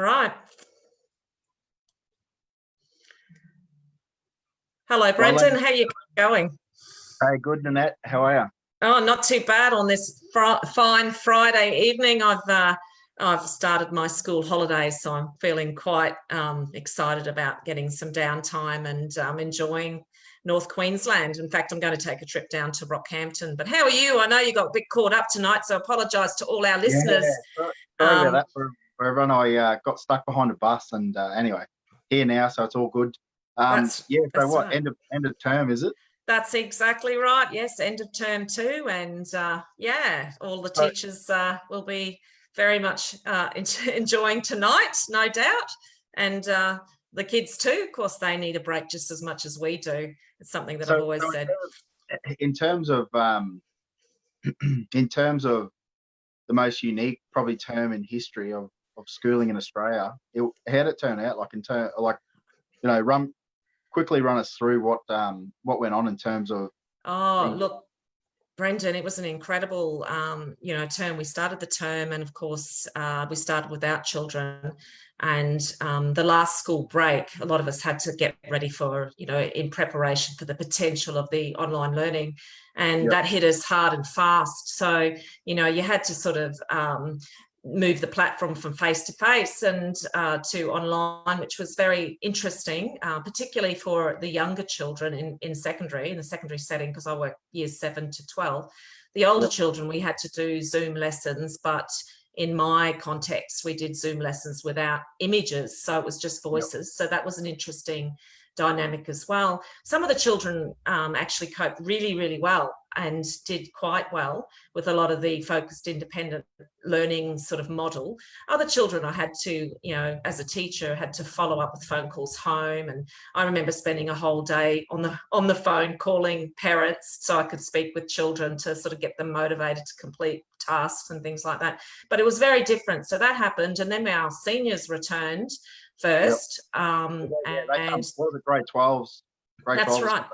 right. Hello, Well, Brendan. How are you going? hey, good, Nanette. How are you? Oh, not too bad on this fine Friday evening. I've started my school holidays, so I'm feeling quite excited about getting some downtime and enjoying North Queensland. In fact, I'm going to take a trip down to Rockhampton. But how are you? I know you got a bit caught up tonight, so I apologise to all our listeners. Sorry about that for everyone. I got stuck behind a bus, and anyway, here now, so it's all good. That's So what? right. End of term, is it? That's exactly right. Yes, end of term 2, and yeah, all the So, teachers will be very much enjoying tonight, no doubt, and the kids too. Of course, they need a break just as much as we do. It's something that I've always said. in terms of in terms of the most unique probably term in history of schooling in Australia, how did it turn out? Like quickly run us through what went on in terms of. Oh, look, Brendan, it was an incredible, term. We started the term, and of course, we started without children. And the last school break, a lot of us had to get ready for, in preparation for the potential of the online learning, and Yep. that hit us hard and fast. So, you had to sort of move the platform from face to face and to online, which was very interesting, particularly for the younger children in the secondary setting, because I work years 7 to 12. The older Yep. children, we had to do Zoom lessons, but in my context, we did Zoom lessons without images, so it was just voices. Yep. So that was an interesting dynamic as well. Some of the children actually coped really, really well and did quite well with a lot of the focused independent learning sort of model. Other children I had to, as a teacher, had to follow up with phone calls home. And I remember spending a whole day on the phone calling parents so I could speak with children to sort of get them motivated to complete tasks and things like that. But it was very different. So that happened. And then our seniors returned first. They And what are the grade 12s? that's right.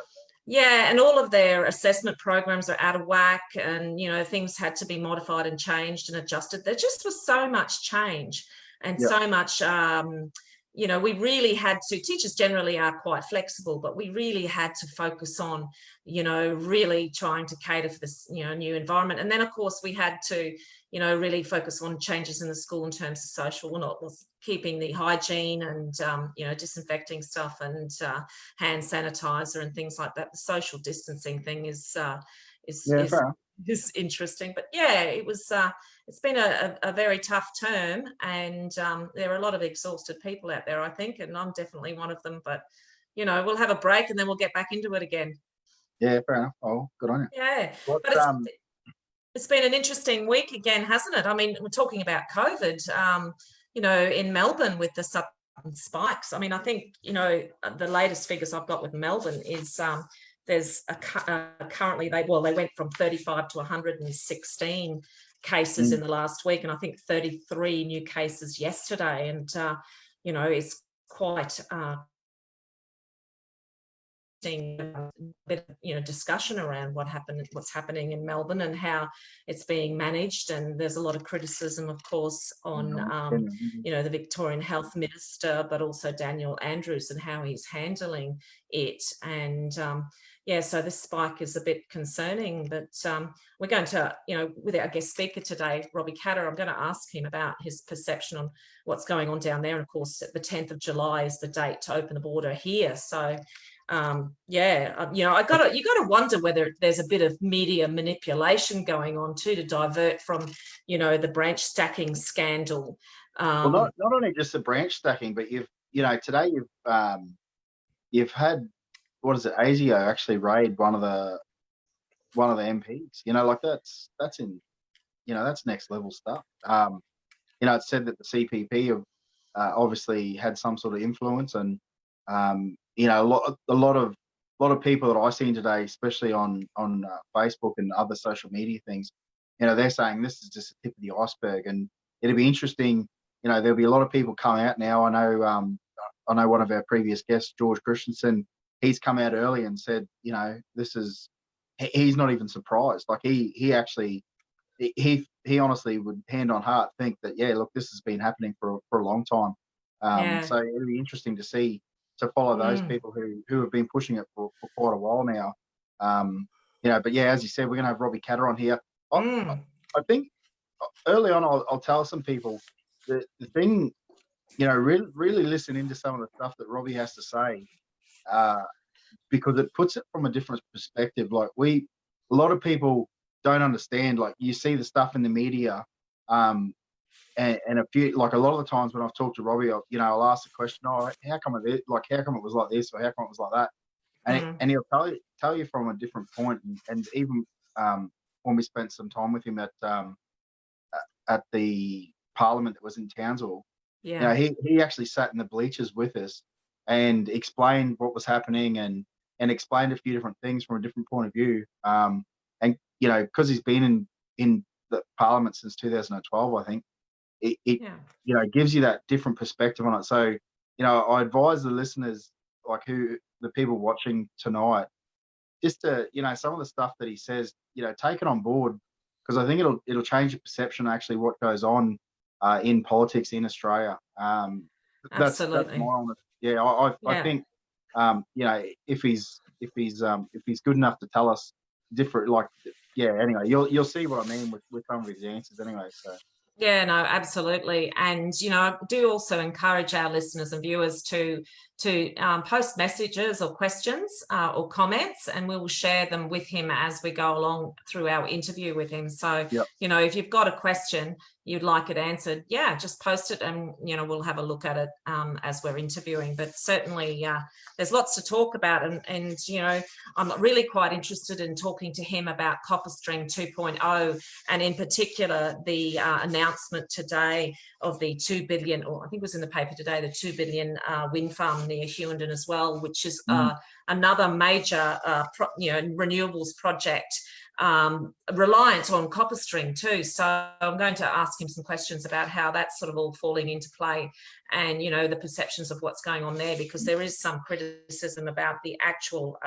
Yeah, and all of their assessment programs are out of whack, and things had to be modified and changed and adjusted. There just was so much change and Yep. so much. We really had to. Teachers generally are quite flexible, but we really had to focus on, really trying to cater for this, new environment. And then, of course, we had to, really focus on changes in the school in terms of social, keeping the hygiene and, disinfecting stuff and hand sanitizer and things like that. The social distancing thing is interesting. But yeah, it was. It's been a very tough term, and there are a lot of exhausted people out there, I think, and I'm definitely one of them. But we'll have a break and then we'll get back into it again. Yeah, fair enough. Oh, good on you. Yeah, but it's been an interesting week again, hasn't it? I mean, we're talking about COVID. In Melbourne with the sudden spikes. I mean, I think the latest figures I've got with Melbourne is there's currently they went from 35 to 116 cases in the last week, and I think 33 new cases yesterday. And it's quite bit of discussion around what's happening in Melbourne and how it's being managed. And there's a lot of criticism, of course, on the Victorian Health Minister, but also Daniel Andrews and how he's handling it. And so this spike is a bit concerning. But we're going to, with our guest speaker today, Robbie Katter, I'm going to ask him about his perception on what's going on down there. And of course, the 10th of July is the date to open the border here. So you got to wonder whether there's a bit of media manipulation going on too, to divert from the branch stacking scandal. Well, not only just the branch stacking, but today you've had, what is it, ASIO actually raid one of the MPs. That's in that's next level stuff. It's said that the CPP have obviously had some sort of influence, and a lot of people that I've seen today, especially on Facebook and other social media things, they're saying this is just the tip of the iceberg, and it'll be interesting. There'll be a lot of people come out now. I know one of our previous guests, George Christensen, he's come out early and said, he's not even surprised. Like he actually he honestly would, hand on heart, think that, yeah, look, this has been happening for a long time. Yeah. So it'll be interesting to follow those people who have been pushing it for quite a while now. But yeah, as you said, we're going to have Robbie Katter on here. I think early on, I'll tell some people the thing, really listen into some of the stuff that Robbie has to say, because it puts it from a different perspective. Like a lot of people don't understand. Like, you see the stuff in the media, and a few, like, a lot of the times when I've talked to Robbie, I'll ask the question, "Oh, how come it was like this, or how come it was like that?" And he'll tell you from a different point. And even when we spent some time with him at the Parliament that was in Townsville, he actually sat in the bleachers with us and explained what was happening, and explained a few different things from a different point of view. And because he's been in the Parliament since 2012, I think it gives you that different perspective on it. So I advise the listeners, like the people watching tonight, just to some of the stuff that he says, take it on board, because I think it'll change your perception of actually what goes on in politics in Australia. That's my honest. Yeah, I think if he's good enough to tell us different, like, anyway, you'll see what I mean with some of his answers anyway. So. Yeah, no, absolutely. And, I do also encourage our listeners and viewers to post messages or questions or comments, and we will share them with him as we go along through our interview with him. So, if you've got a question you'd like it answered, just post it, and, we'll have a look at it as we're interviewing. But certainly there's lots to talk about. And I'm really quite interested in talking to him about CopperString 2.0, and in particular the announcement today of the 2 billion, or I think it was in the paper today, the 2 billion wind farm near Hughenden as well, which is another major renewables project reliant on CopperString too. So I'm going to ask him some questions about how that's sort of all falling into play, and the perceptions of what's going on there, because there is some criticism about the actual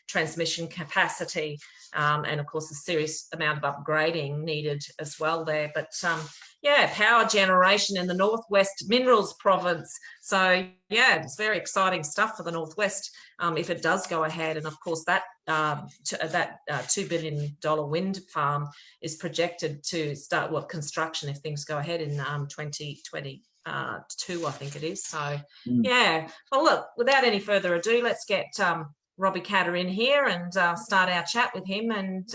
transmission capacity, and of course a serious amount of upgrading needed as well there. But power generation in the Northwest Minerals Province. So it's very exciting stuff for the Northwest if it does go ahead. And of course that $2 billion wind farm is projected to start construction, if things go ahead, in 2022, I think it is. So well, look, without any further ado, let's get Robbie Katter in here and start our chat with him, and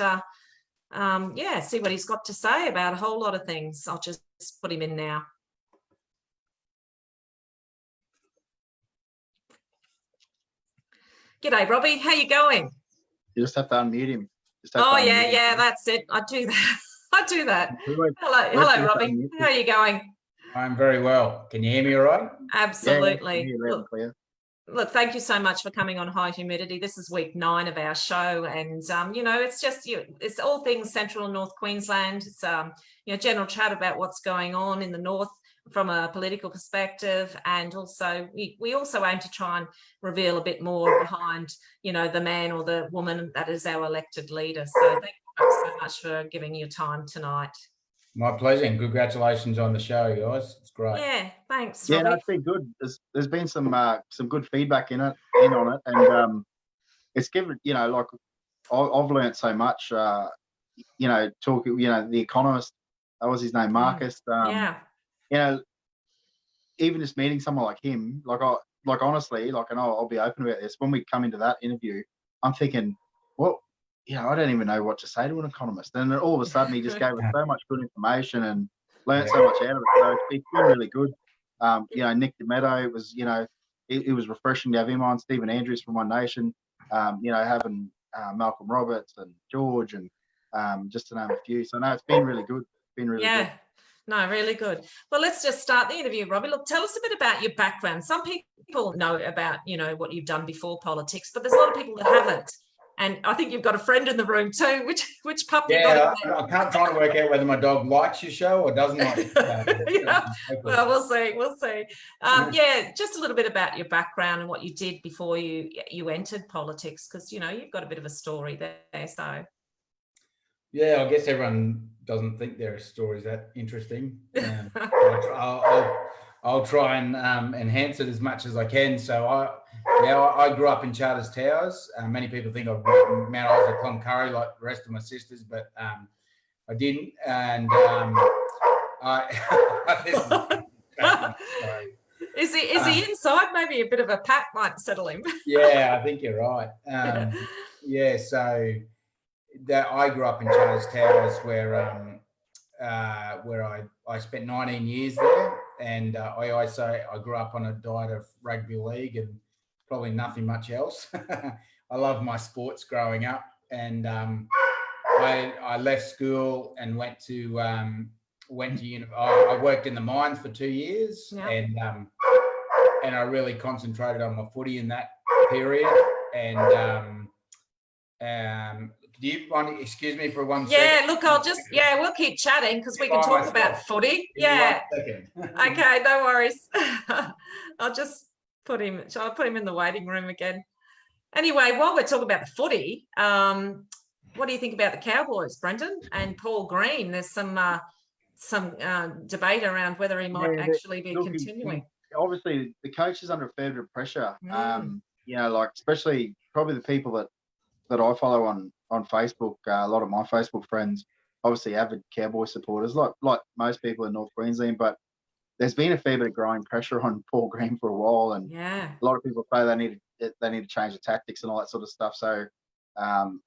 see what he's got to say about a whole lot of things. I'll just put him in now. G'day, Robbie. How you going? You just have to unmute him. That's it. I do that. Hello, Robbie. How are you going? I'm very well. Can you hear me all right? Absolutely. Look, thank you so much for coming on High Humidity. This is week 9 of our show, and it's just it's all things Central and North Queensland. It's general chat about what's going on in the north from a political perspective, and also we also aim to try and reveal a bit more behind the man or the woman that is our elected leader. So thank you so much for giving your time tonight. My pleasure, and congratulations on the show, guys. It's great. Yeah, thanks, Robbie. Yeah, it's been good. There's been some good feedback in on it, and it's given, like, I've learned so much. Talking, The Economist, that was his name, Marcus. Even just meeting someone like him, honestly, and I'll be open about this. When we come into that interview, I'm thinking, what? I don't even know what to say to an economist. And then all of a sudden, he just gave us so much good information and learned so much out of it. So it's been really good. Nick DeMetto, it was, it was refreshing to have him on. Stephen Andrews from One Nation, having Malcolm Roberts and George, and just to name a few. So no, it's been really good. It's been really good. No, really good. Well, let's just start the interview, Robbie. Look, tell us a bit about your background. Some people know about, what you've done before politics, but there's a lot of people that haven't. And I think you've got a friend in the room too. Which pup you got? I can't try to work out whether my dog likes your show or doesn't like it. Well, we'll see. Just a little bit about your background and what you did before you entered politics, because you've got a bit of a story there. So I guess everyone doesn't think their story's that interesting. I'll try and enhance it as much as I can. So I grew up in Charters Towers. Many people think I've worked in Mount Isa, Cloncurry, like the rest of my sisters, but I didn't. And Is he inside? Maybe a bit of a pat might settle him. Yeah, I think you're right. So that I grew up in Charters Towers, where I spent 19 years there, and I always say I grew up on a diet of rugby league and probably nothing much else. I loved my sports growing up, and I left school and went to I worked in the mines for 2 years, and I really concentrated on my footy in that period. And do you want to excuse me for 1 second? Yeah, look, we'll keep chatting because we can talk about footy. Yeah. Okay, no worries. I'll just shall I put him in the waiting room again? Anyway, while we're talking about the footy, what do you think about the Cowboys, Brendan and Paul Green? There's some debate around whether he might actually be continuing. Obviously, the coach is under a fair bit of pressure. Like especially probably the people that I follow on Facebook. A lot of my Facebook friends, obviously avid Cowboy supporters, like most people in North Queensland. But there's been a fair bit of growing pressure on Paul Green for a while, and a lot of people say they need to change the tactics and all that sort of stuff. So,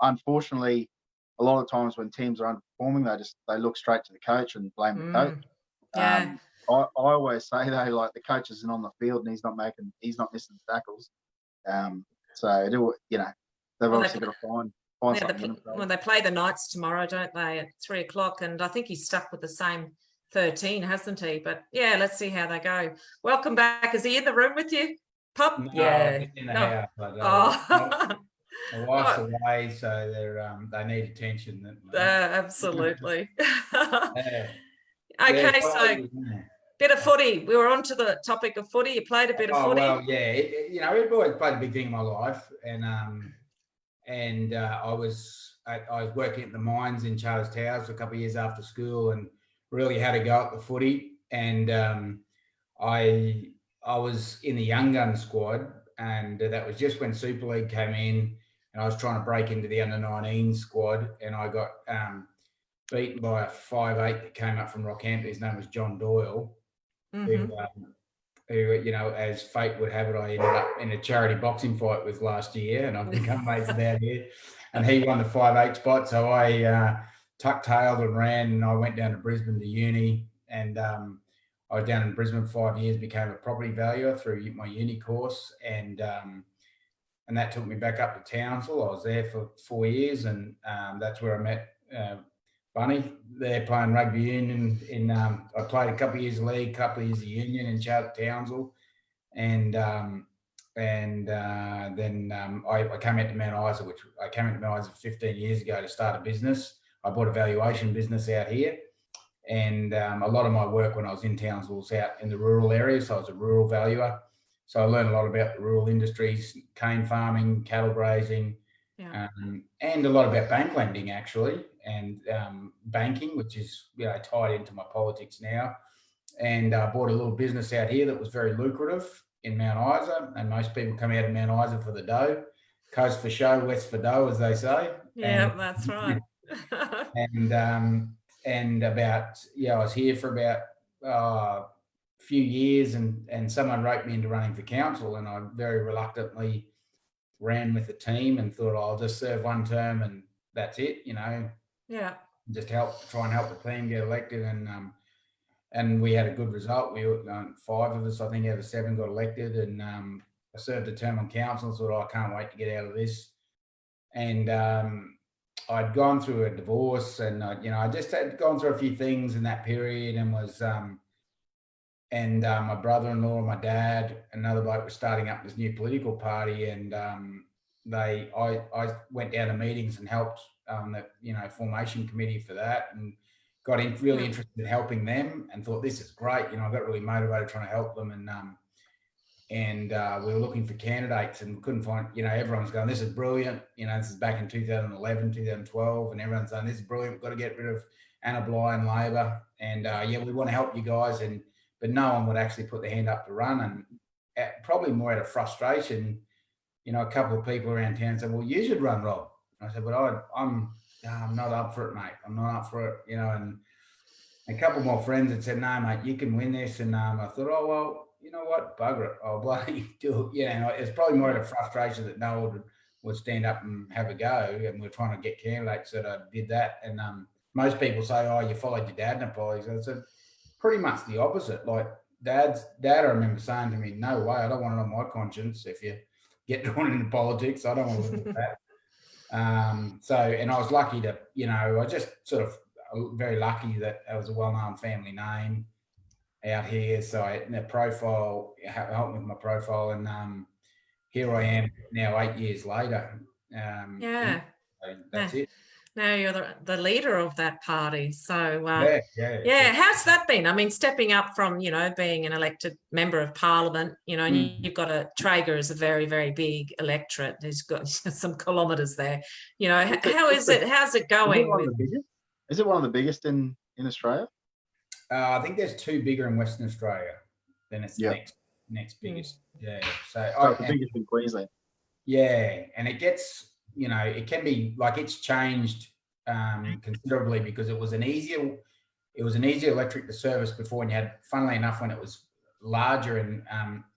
unfortunately, a lot of times when teams are underperforming, they look straight to the coach and blame the coach. I always say though, like the coach isn't on the field and he's not missing tackles. So they've obviously got to find something. Well, they play the Knights tomorrow, don't they, at 3:00? And I think he's stuck with the same 13, hasn't he? But yeah, let's see how they go. Welcome back. Is he in the room with you, Pup? No, yeah. In the house. But, my wife's away, so they need attention. Absolutely. Okay, so bit of footy. We were on to the topic of footy. You played a bit of footy. Well, yeah. It always played a big thing in my life, and I was working at the mines in Charters Towers for a couple of years after school, and really had a go at the footy. And I was in the young gun squad, and that was just when Super League came in, and I was trying to break into the under-19 squad, and I got beaten by a 5'8" that came up from Rockhampton. His name was John Doyle, who, as fate would have it, I ended up in a charity boxing fight with last year, and I've become mates about here. And he won the 5'8" spot, so I tuck-tailed and ran, and I went down to Brisbane to uni, and I was down in Brisbane for 5 years, became a property valuer through my uni course, and that took me back up to Townsville. I was there for 4 years, and that's where I met Bunny. They're playing rugby union I played a couple of years league, a couple of years of union in Townsville, and then I came out to Mount Isa, I came out to Mount Isa 15 years ago to start a business. I bought a valuation business out here, and a lot of my work when I was in Townsville was out in the rural area, so I was a rural valuer. So I learned a lot about the rural industries, cane farming, cattle grazing, and a lot about bank lending actually, and banking, which is tied into my politics now. And I bought a little business out here that was very lucrative in Mount Isa, and most people come out of Mount Isa for the dough. Coast for show, west for dough, as they say. Yeah, that's right. And about I was here for about a few years, and someone wrote me into running for council, and I very reluctantly ran with the team and thought I'll just serve one term and that's it, just try and help the team get elected, and we had a good result. We 5 of us, I think, out of 7 got elected, and I served a term on council and thought I can't wait to get out of this. And I'd gone through a divorce, and I just had gone through a few things in that period, and was my brother-in-law and my dad, another bloke, was starting up this new political party, and I went down to meetings and helped the formation committee for that, and got really interested in helping them, and thought this is great. I got really motivated trying to help them, and and we were looking for candidates and couldn't find, everyone's going, this is brilliant. This is back in 2011, 2012, and everyone's saying, this is brilliant. We've got to get rid of Anna Bligh and Labor. And we want to help you guys. But no one would actually put their hand up to run. And probably more out of frustration, a couple of people around town said, well, you should run, Rob. I said, but I'm not up for it, mate. I'm not up for it, and a couple more friends had said, no, mate, you can win this. And I thought, oh, well, you know what? Bugger it. I'll bloody do it. It's probably more out of frustration that no one would stand up and have a go. And we're trying to get candidates that did that. And most people say, oh, you followed your dad in a politics. I said, pretty much the opposite. Like dad, I remember saying to me, no way, I don't want it on my conscience. If you get drawn into politics, I don't want to look at that. And I was lucky to, I just sort of very lucky that it was a well-known family name out here. So the profile helped with my profile, and here I am now 8 years later. So that's it. Now you're the leader of that party. So yeah. How's that been? I mean, stepping up from being an elected member of Parliament, and you've got Traeger is a very, very big electorate. There's got some kilometres there. How is it? How's it going? Is it one of the biggest in Australia? I think there's two bigger in Western Australia. Then it's the next biggest. Yeah. So the biggest in Queensland. Yeah, and it gets, it can be like it's changed considerably because it was an easier electric to service before, and you had, funnily enough, when it was larger in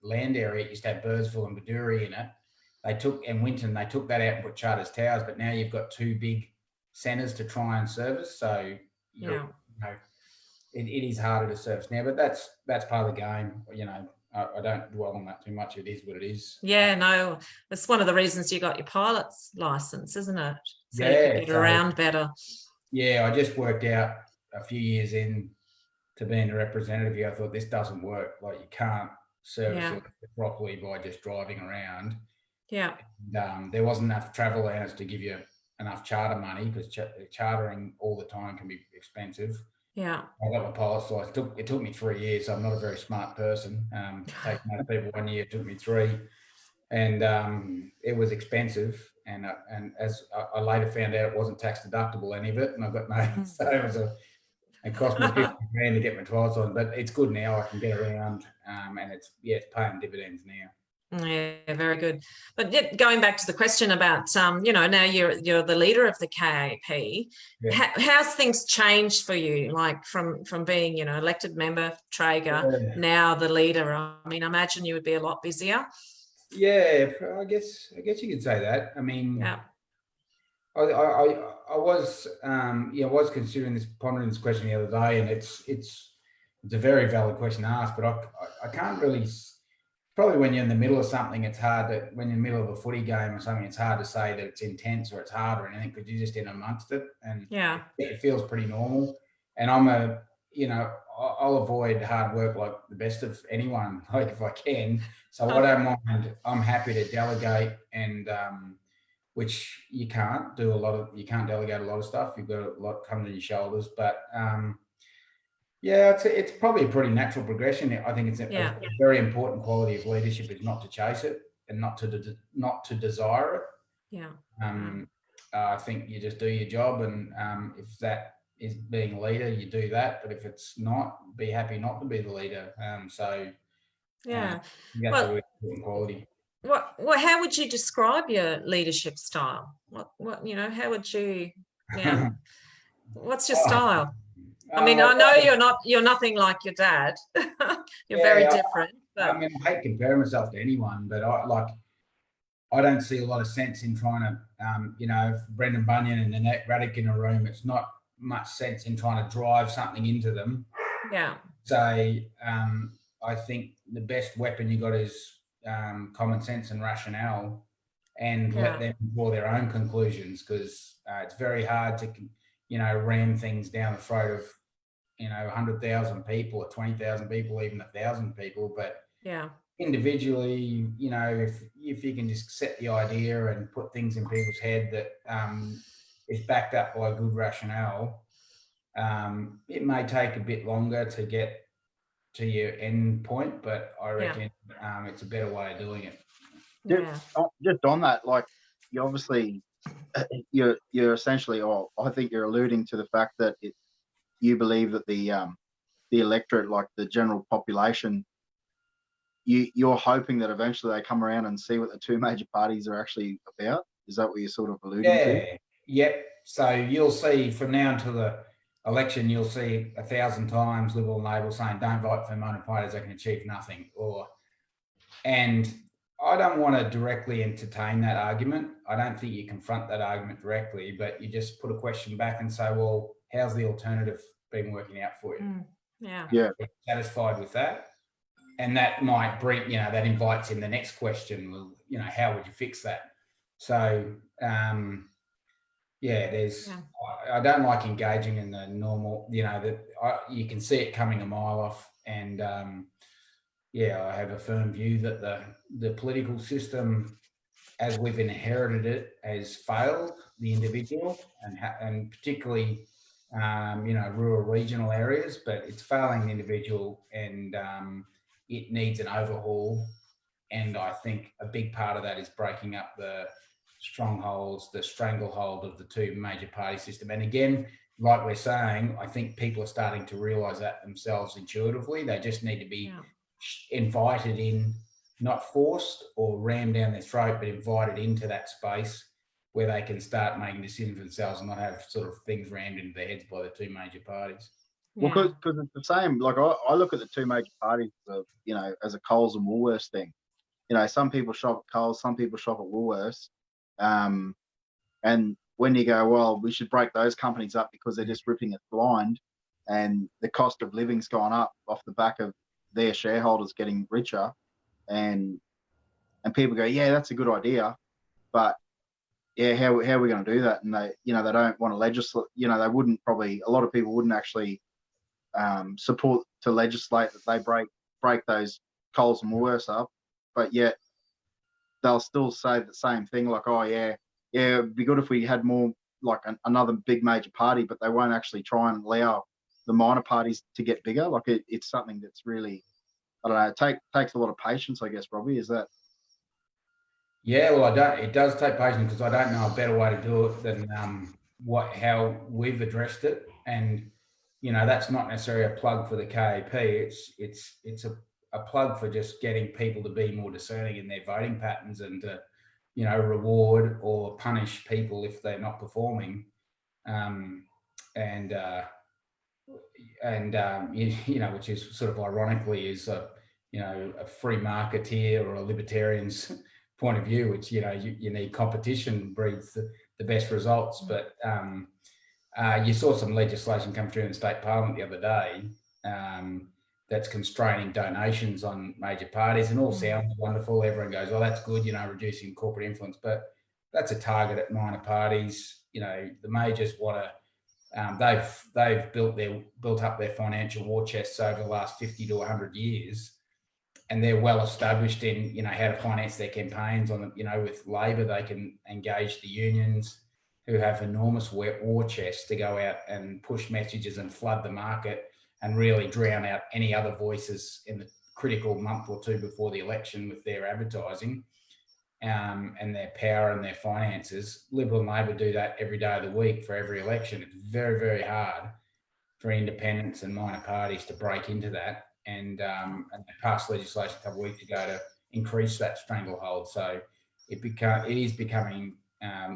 land area, it used to have Bursville and Baduri in it. Winton, they took that out and put Charters Towers, but now you've got two big centres to try and service. So it is harder to service now, but that's part of the game. I don't dwell on that too much. It is what it is. Yeah, no, it's one of the reasons you got your pilot's license, isn't it? So you could get around better. Yeah, I just worked out a few years in to being a representative here. I thought this doesn't work. Like you can't service it properly by just driving around. Yeah. And, there wasn't enough travel allowance to give you enough charter money because chartering all the time can be expensive. Yeah. I got my pilot's license. It took me 3 years, so I'm not a very smart person. It takes most people 1 year, it took me 3. And it was expensive. And as I later found out, it wasn't tax deductible, any of it. And I got no, so it cost me 50 grand to get my trials on. But it's good now, I can get around. And it's paying dividends now. Yeah, very good. But going back to the question about, now you're the leader of the KAP. Yeah. How's things changed for you? Like from being, elected member, Traeger, now the leader. I mean, I imagine you would be a lot busier. Yeah, I guess you could say that. I mean, I was pondering this question the other day, and it's a very valid question to ask, but I can't really. Probably when you're in the middle of something, it's hard to, when you're in the middle of a footy game or something, it's hard to say that it's intense or it's hard or anything because you're just in amongst it. And it feels pretty normal. And I'll avoid hard work like the best of anyone, like if I can. So I don't mind. I'm happy to delegate, and which you can't delegate a lot of stuff. You've got a lot coming to your shoulders, but it's probably a pretty natural progression. I think it's a very important quality of leadership is not to chase it and not to desire it. Yeah. I think you just do your job, and if that is being a leader, you do that. But if it's not, be happy not to be the leader. That's a really important quality. How would you describe your leadership style? How would you? Yeah. What's your style? I mean, I know you're nothing like your dad. You're very different. But... I mean, I hate comparing myself to anyone, but I don't see a lot of sense in trying to, if Brendan Bunyan and Annette Raddick in a room, it's not much sense in trying to drive something into them. Yeah. So I think the best weapon you got is common sense and rationale, and let them draw their own conclusions, because it's very hard to, ram things down the throat of 100,000 people or 20,000 people, even 1,000 people. But individually, if you can just set the idea and put things in people's head that is backed up by good rationale, it may take a bit longer to get to your end point, but I reckon it's a better way of doing it. Just on that, like, you obviously you're essentially, or I think you're alluding to the fact that you believe that the electorate, like the general population, you're hoping that eventually they come around and see what the two major parties are actually about. Is that what you're sort of alluding to? Yep. So you'll see from now until the election, you'll see 1,000 times Liberal and Labor saying, don't vote for minor parties that can achieve nothing. And I don't want to directly entertain that argument. I don't think you confront that argument directly, but you just put a question back and say, well, how's the alternative been working out for you? Yeah. Are you satisfied with that? And that might bring, that invites in the next question. Well, how would you fix that? So, I don't like engaging in the normal, you can see it coming a mile off. And I have a firm view that the political system, as we've inherited it, has failed the individual and particularly, rural regional areas, but it's failing the individual and it needs an overhaul. And I think a big part of that is breaking up the strongholds, the stranglehold of the two major party system. And again, like we're saying, I think people are starting to realise that themselves intuitively. They just need to be invited in, not forced or rammed down their throat, but invited into that space where they can start making decisions for themselves and not have sort of things rammed into their heads by the two major parties. Well, because it's the same. Like I look at the two major parties, as a Coles and Woolworths thing. Some people shop at Coles, some people shop at Woolworths, and when you go, well, we should break those companies up because they're just ripping us blind, and the cost of living's gone up off the back of their shareholders getting richer, and people go, yeah, that's a good idea, but how are we going to do that? And they don't want to legislate. They wouldn't probably. A lot of people wouldn't actually support to legislate that they break those Coles and Woolworths up, but yet they'll still say the same thing, like, oh yeah, it'd be good if we had more like another big major party, but they won't actually try and allow the minor parties to get bigger. Like it's something that's really, I don't know, takes a lot of patience, I guess. Robbie, is that? Yeah, well, it does take patience because I don't know a better way to do it than how we've addressed it. And that's not necessarily a plug for the KAP. It's a plug for just getting people to be more discerning in their voting patterns and to reward or punish people if they're not performing, which is sort of ironically is a free marketeer or a libertarian's point of view, which you need competition breeds the best results. But you saw some legislation come through in the state parliament the other day that's constraining donations on major parties, and all sounds wonderful. Everyone goes, "Oh, that's good," reducing corporate influence. But that's a target at minor parties. The majors want to. They've built up their financial war chests over the last 50 to 100 years, and they're well established in how to finance their campaigns. With Labor, they can engage the unions who have enormous war chests to go out and push messages and flood the market and really drown out any other voices in the critical month or two before the election with their advertising and their power and their finances. Liberal and Labor do that every day of the week for every election. It's very, very hard for independents and minor parties to break into that. And they passed legislation a couple of weeks ago to increase that stranglehold. So it is becoming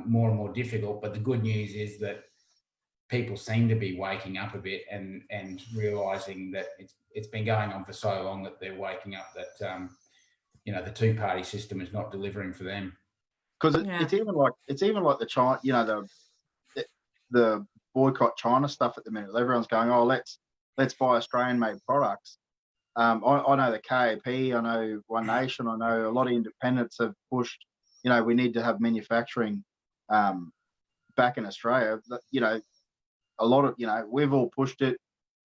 more and more difficult. But the good news is that people seem to be waking up a bit and realising that it's been going on for so long that they're waking up that the two-party system is not delivering for them. Because it's even like the China, the boycott China stuff at the minute. Everyone's going, oh, let's buy Australian-made products. I know the KAP, I know One Nation, I know a lot of independents have pushed. We need to have manufacturing back in Australia. A lot of we've all pushed it.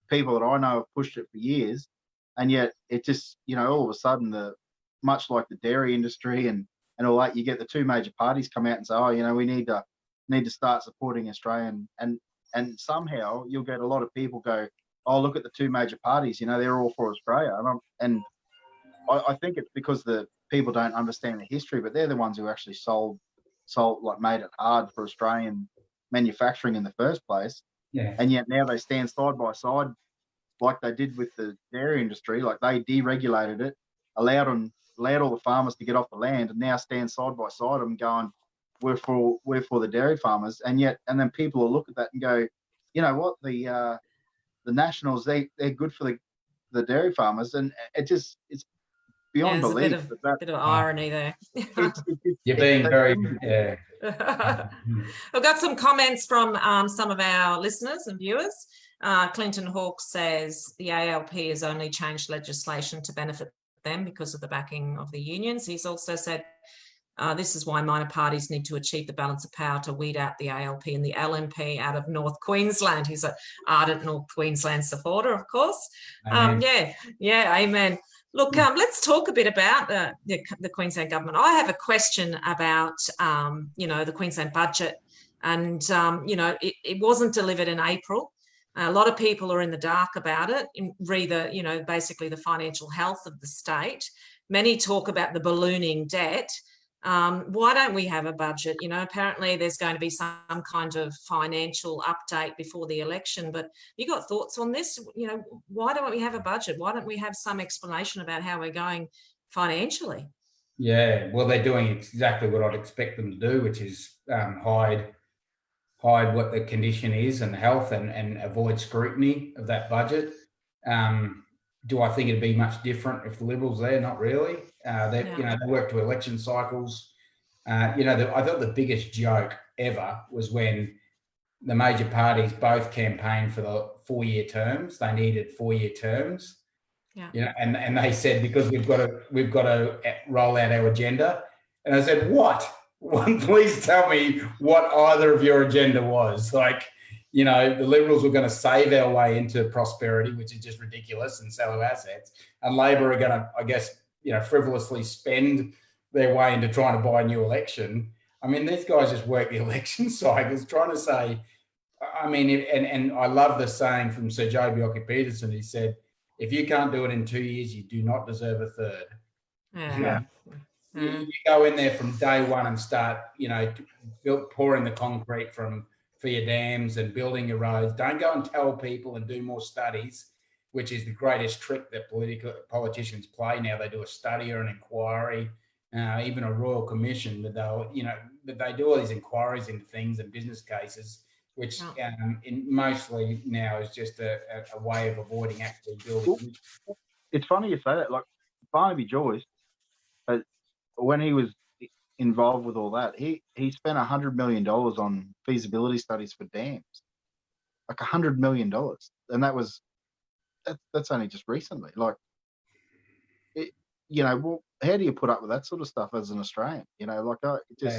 People that I know have pushed it for years, and yet it just all of a sudden much like the dairy industry and all that, you get the two major parties come out and say, oh, we need to start supporting Australian, and somehow you'll get a lot of people go, oh, look at the two major parties, they're all for Australia. And I think it's because the people don't understand the history, but they're the ones who actually made it hard for Australian manufacturing in the first place. Yeah. And yet now they stand side by side like they did with the dairy industry. Like they deregulated it, allowed all the farmers to get off the land, and now stand side by side them going, we're for the dairy farmers. And then people will look at that and go, you know what, the Nationals, they're good for the dairy farmers. And it's beyond there's belief a bit of irony there. You're being very, yeah. I've got some comments from some of our listeners and viewers. Clinton Hawke says the ALP has only changed legislation to benefit them because of the backing of the unions. He's also said this is why minor parties need to achieve the balance of power to weed out the ALP and the LNP out of North Queensland. He's an ardent North Queensland supporter, of course. Amen. Look, let's talk a bit about the Queensland government. I have a question about, the Queensland budget. And, it wasn't delivered in April. A lot of people are in the dark about it, basically the financial health of the state. Many talk about the ballooning debt. Why don't we have a budget? Apparently there's going to be some kind of financial update before the election, but you got thoughts on this? Why don't we have a budget? Why don't we have some explanation about how we're going financially? Yeah, well, they're doing exactly what I'd expect them to do, which is hide what the condition is and health and avoid scrutiny of that budget. Do I think it'd be much different if the Liberals there? Not really. They work to election cycles. I thought the biggest joke ever was when the major parties both campaigned for the 4-year terms. They needed 4-year terms. Yeah. And they said, because we've got to roll out our agenda. And I said, what? Please tell me what either of your agenda was. The Liberals were going to save our way into prosperity, which is just ridiculous, and sell our assets. And Labor are going to, I guess, frivolously spend their way into trying to buy a new election. I mean, these guys just work the election cycles trying to say, and I love the saying from Sir Joe Bjelke-Petersen. He said, if you can't do it in 2 years, you do not deserve a third. Yeah. You go in there from day one and start, pouring the concrete for your dams and building your roads. Don't go and tell people and do more studies, which is the greatest trick that politicians play now. They do a study or an inquiry, even a royal commission, but they do all these inquiries into things and business cases, which mostly now is just a way of avoiding actually building. It's funny you say that. Like Barnaby Joyce, when he was involved with all that, he spent $100 million on feasibility studies for dams, like $100 million, and that's only just recently. How do you put up with that sort of stuff as an Australian? It's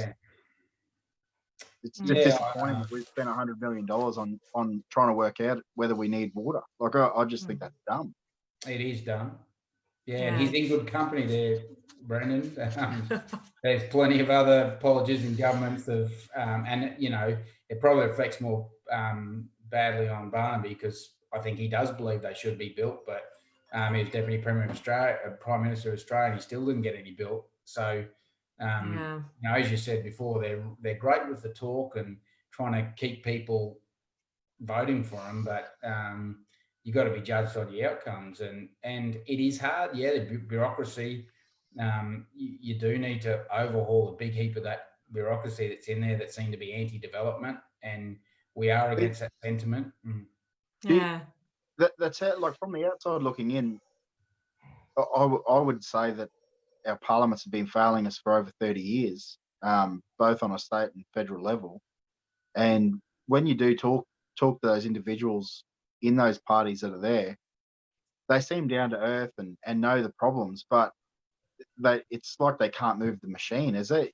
just disappointing that we've spent $100 million on trying to work out whether we need water. I just think that's dumb. It is dumb. Yeah, and he's in good company there, Brendan. There's plenty of other politicians and governments it probably reflects more badly on Barnaby, because I think he does believe they should be built, but he was Deputy Premier of Australia, Prime Minister of Australia, and he still didn't get any built. So, as you said before, they're great with the talk and trying to keep people voting for them, but you've got to be judged on the outcomes, and it is hard. Yeah, the bureaucracy. You do need to overhaul a big heap of that bureaucracy that's in there that seem to be anti-development, and we are against that sentiment. Yeah, that's how, like, from the outside looking in, I would say that our parliaments have been failing us for over 30 years, both on a state and federal level. And when you do talk to those individuals in those parties that are there, they seem down to earth and know the problems, but it's like they can't move the machine, is it?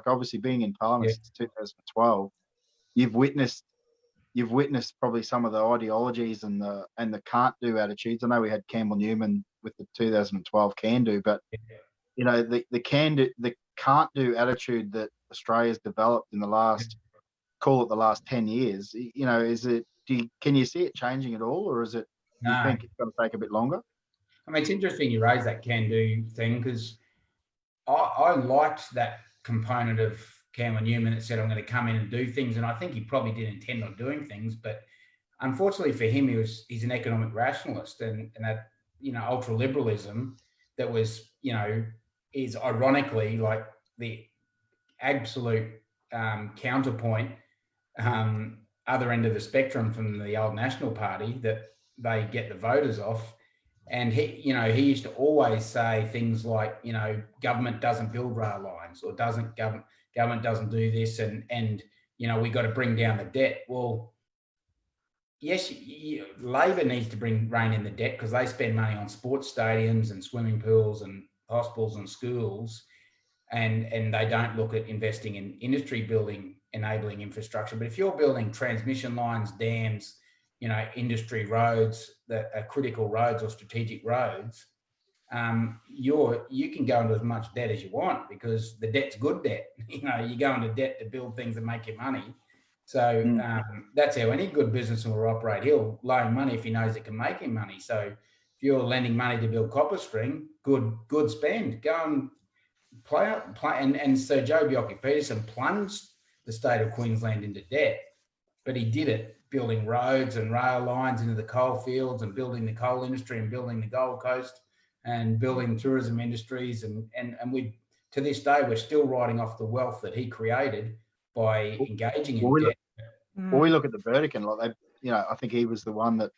Obviously being in Parliament since 2012, you've witnessed probably some of the ideologies and the can't do attitudes. I know we had Campbell Newman with the 2012 can do, but the can't do attitude that Australia's developed in the last 10 years. Can you see it changing at all, or is it You No. think it's going to take a bit longer? I mean, it's interesting you raise that can-do thing, because I liked that component of Cameron Newman that said, I'm going to come in and do things. And I think he probably did intend on doing things, but unfortunately for him, he's an economic rationalist, and that, ultra liberalism that was, is ironically like the absolute counterpoint, other end of the spectrum from the old National Party that they get the voters off. And he used to always say things like, government doesn't build rail lines, or government doesn't do this, and we got to bring down the debt. Well, yes, Labor needs to rein in the debt, because they spend money on sports stadiums and swimming pools and hospitals and schools, and they don't look at investing in industry building, enabling infrastructure. But if you're building transmission lines, dams, industry roads that are critical roads or strategic roads, you can go into as much debt as you want, because the debt's good debt. You go into debt to build things that make you money. So that's how any good businessman will operate. He'll loan money if he knows it can make him money. So if you're lending money to build copper string, good spend. Go and play. And so Joe Bjelke-Petersen plunged the state of Queensland into debt, but he did it building roads and rail lines into the coal fields, and building the coal industry, and building the Gold Coast, and building tourism industries. And we, to this day, we're still riding off the wealth that he created by engaging in debt. Well, we look at the Burdekin, like I think he was the one that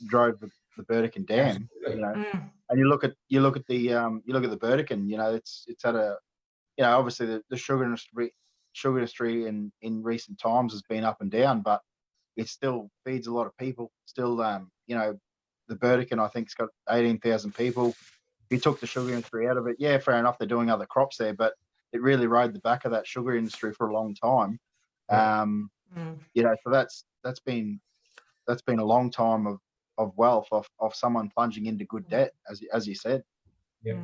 drove the Burdekin Dam. Absolutely. And you look at the Burdekin, it's had a, obviously the sugar industry in recent times has been up and down, but it still feeds a lot of people. Still, the Burdekin, I think, has got 18,000 people. If you took the sugar industry out of it, yeah, fair enough, they're doing other crops there, but it really rode the back of that sugar industry for a long time. So that's been a long time of wealth of someone plunging into good debt, as you said. Yeah.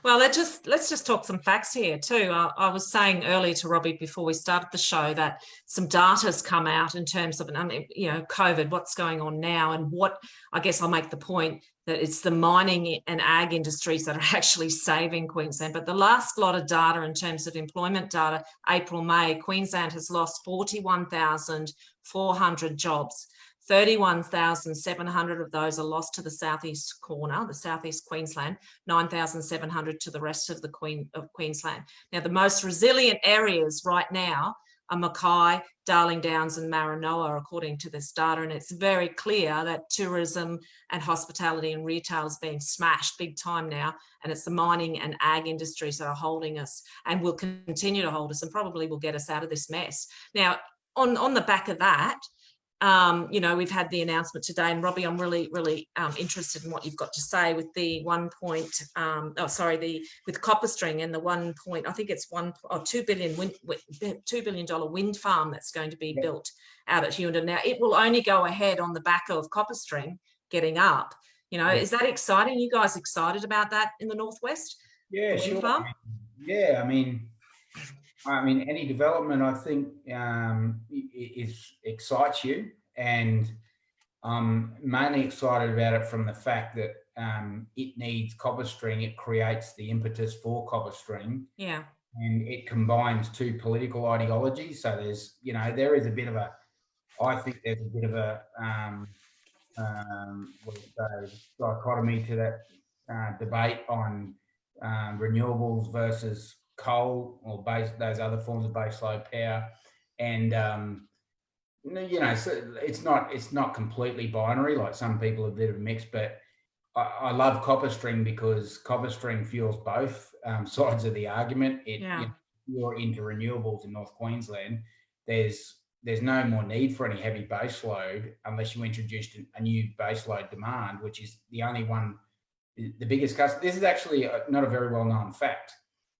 Well, let's just talk some facts here too. I was saying earlier to Robbie before we started the show that some data's come out in terms of, COVID, what's going on now, and what, I guess I'll make the point that it's the mining and ag industries that are actually saving Queensland. But the last lot of data in terms of employment data, April, May, Queensland has lost 41,400 jobs. 31,700 of those are lost to the southeast corner, the southeast Queensland, 9,700 to the rest of Queensland. Now, the most resilient areas right now are Mackay, Darling Downs and Maranoa, according to this data. And it's very clear that tourism and hospitality and retail is being smashed big time now. And it's the mining and ag industries that are holding us and will continue to hold us and probably will get us out of this mess. Now, on the back of that, we've had the announcement today, and Robbie, I'm really, really interested in what you've got to say with the with copper string and the I think it's $2 billion wind farm that's going to be built out at Hughenden. Now, it will only go ahead on the back of copper string getting up. Is that exciting? You guys excited about that in the Northwest? Yeah, sure. Farm? I mean, any development, I think, excites you, and I'm mainly excited about it from the fact that it needs copper string. It creates the impetus for copper string. Yeah. And it combines two political ideologies. So there's, there is a bit of a, I think there's a bit of a dichotomy to that debate on renewables versus coal or those other forms of baseload power, and so it's not completely binary, like some people are a bit of a mix. But I love copper string because copper string fuels both sides of the argument. You're into renewables in North Queensland, there's no more need for any heavy baseload unless you introduced a new baseload demand, which is the only one, the biggest customer. This is actually not a very well known fact,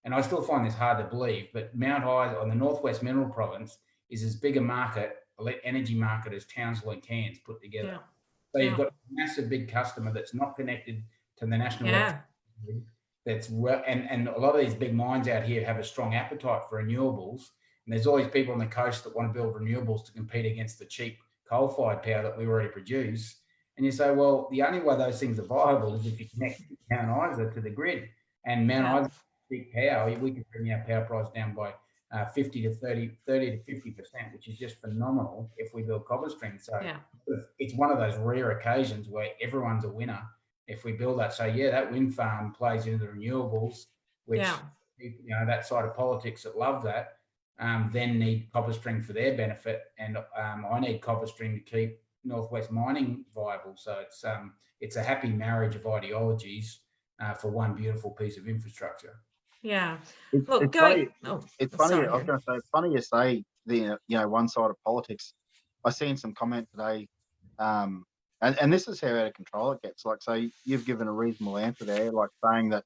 and I still find this hard to believe, but Mount Isa on the Northwest Mineral Province is as big a energy market as Townsville and Cairns put together. Yeah. So you've got a massive big customer that's not connected to the national electricity. That's and a lot of these big mines out here have a strong appetite for renewables. And there's always people on the coast that want to build renewables to compete against the cheap coal-fired power that we already produce. And you say, well, the only way those things are viable is if you connect Mount Isa to the grid. And Mount Isa, big power, we can bring our power price down by 50 to 30 to 50%, which is just phenomenal if we build copper string. So it's one of those rare occasions where everyone's a winner if we build that. So that wind farm plays into the renewables, which that side of politics that love that then need copper string for their benefit, and I need copper string to keep Northwest mining viable. So it's a happy marriage of ideologies for one beautiful piece of infrastructure. Yeah. It's funny. It's funny. I was going to say, it's funny you say the one side of politics. I seen some comment today, and this is how out of control it gets. Like, so you've given a reasonable answer there, like saying that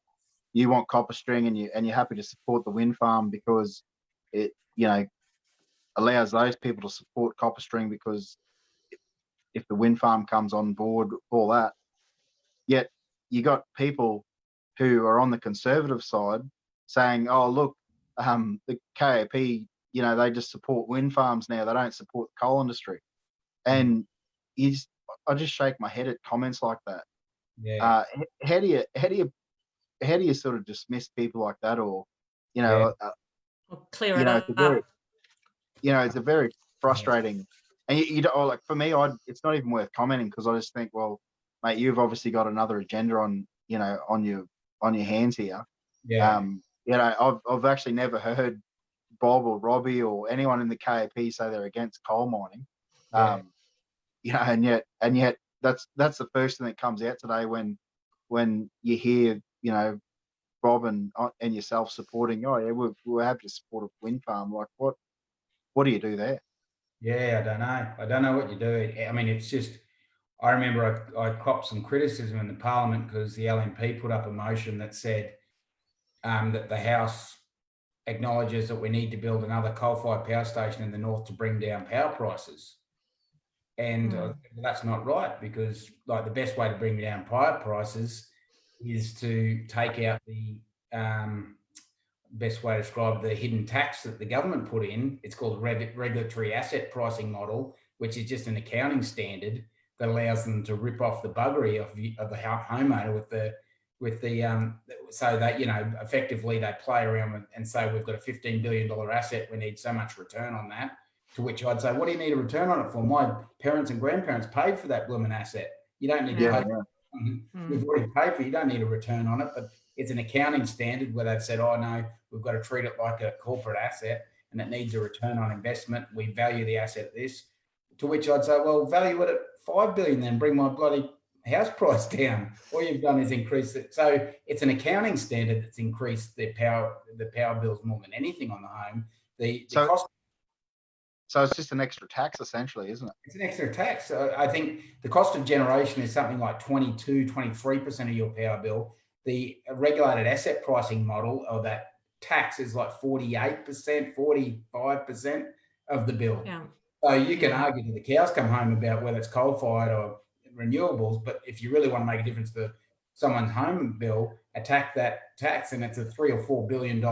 you want copper string and you're happy to support the wind farm because it allows those people to support copper string, because if the wind farm comes on board, all that. Yet you got people who are on the conservative side saying, "Oh, look, the KAP, they just support wind farms now. They don't support the coal industry." And I just shake my head at comments like that. Yeah. How do you sort of dismiss people like that, or clear it up? It's a very frustrating. And you don't, like, for me, it's not even worth commenting, because I just think, well, mate, you've obviously got another agenda on your hands here. Yeah. I've actually never heard Bob or Robbie or anyone in the KAP say they're against coal mining. And yet that's the first thing that comes out today when you hear Bob and yourself supporting. Oh yeah, we're happy to support a wind farm. Like, what do you do there? Yeah, I don't know what you do. I mean, it's just, I remember I copped some criticism in the Parliament because the LNP put up a motion that said that the House acknowledges that we need to build another coal-fired power station in the north to bring down power prices. And that's not right, because like the best way to bring down power prices is to take out the best way to describe the hidden tax that the government put in. It's called regulatory asset pricing model, which is just an accounting standard that allows them to rip off the buggery of the homeowner with the so that effectively they play around and say, we've got a $15 billion asset, we need so much return on that. To which I'd say, what do you need a return on it for? My parents and grandparents paid for that blooming asset. You don't need to pay for it. We've already paid for it. You don't need a return on it. But it's an accounting standard where they've said, oh, no, we've got to treat it like a corporate asset and it needs a return on investment. We value the asset at this. To which I'd say, well, value it at $5 billion, then bring my bloody house price down. All you've done is increase it. So it's an accounting standard that's increased the power bills more than anything on the home. The cost. So it's just an extra tax, essentially, isn't it? It's an extra tax. I think the cost of generation is something like 23% of your power bill. The regulated asset pricing model of that tax is like 48%, 45% of the bill. Yeah. So you can argue till the cows come home about whether it's coal-fired or renewables, but if you really want to make a difference to someone's home bill, attack that tax, and it's a $3 or $4 billion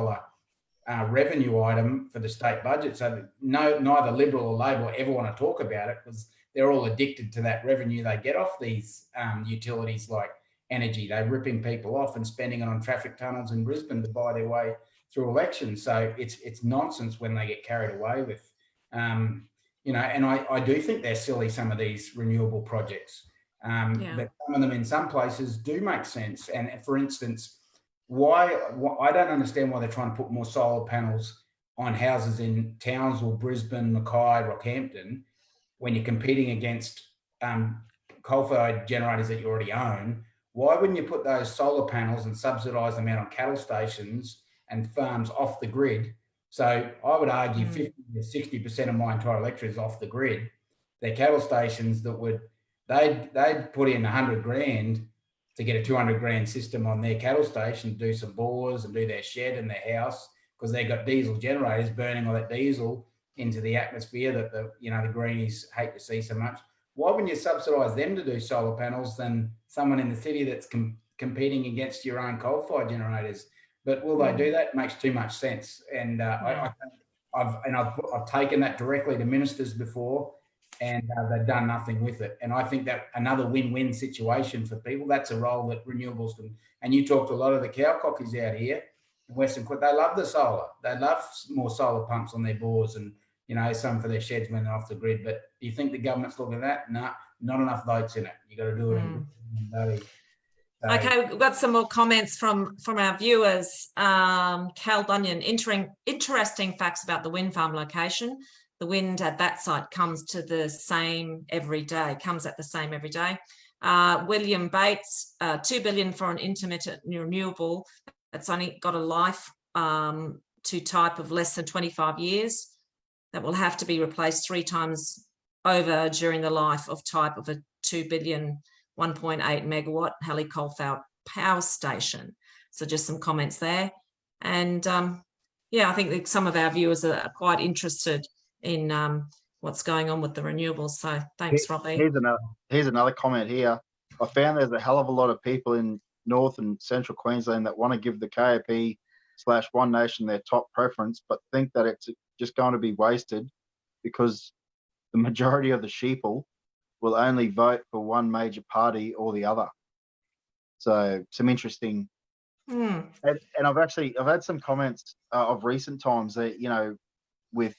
revenue item for the state budget. So neither Liberal or Labor ever want to talk about it, because they're all addicted to that revenue they get off these utilities like energy. They're ripping people off and spending it on traffic tunnels in Brisbane to buy their way through elections. So it's nonsense when they get carried away with, and I do think they're silly, some of these renewable projects. But some of them in some places do make sense. And for instance, why I don't understand why they're trying to put more solar panels on houses in Townsville, Brisbane, Mackay, Rockhampton, when you're competing against coal-fired generators that you already own. Why wouldn't you put those solar panels and subsidise them out on cattle stations and farms off the grid? So I would argue 50 to 60% of my entire electorate is off the grid. They're cattle stations that they'd put in 100 grand to get a 200 grand system on their cattle station, do some bores and do their shed and their house, because they've got diesel generators burning all that diesel into the atmosphere that the greenies hate to see so much. Why wouldn't you subsidise them to do solar panels than someone in the city that's competing against your own coal-fired generators? But will they do that? It makes too much sense. And I've taken that directly to ministers before, and they've done nothing with it. And I think that another win-win situation for people. That's a role that renewables can. And you talk to a lot of the cow cockies out here in Western Queensland. They love the solar. They love more solar pumps on their bores, and some for their sheds when they're off the grid. But do you think the government's looking at that? No, not enough votes in it. You got to do it in value. So, okay, we've got some more comments from our viewers. Cal Bunyan, interesting facts about the wind farm location. The wind at that site comes at the same every day. William Bates, 2 billion for an intermittent renewable. That's only got a life to type of less than 25 years. That will have to be replaced 3 times over during the life of type of a 2 billion 1.8 megawatt Halley coal-fired power station. So just some comments there. And yeah, I think that some of our viewers are quite interested in what's going on with the renewables. So thanks, Robbie. Here's another comment here. I found there's a hell of a lot of people in North and Central Queensland that want to give the KAP/One Nation their top preference, but think that it's just going to be wasted because the majority of the sheeple will only vote for one major party or the other. So some interesting. And I've had some comments of recent times that with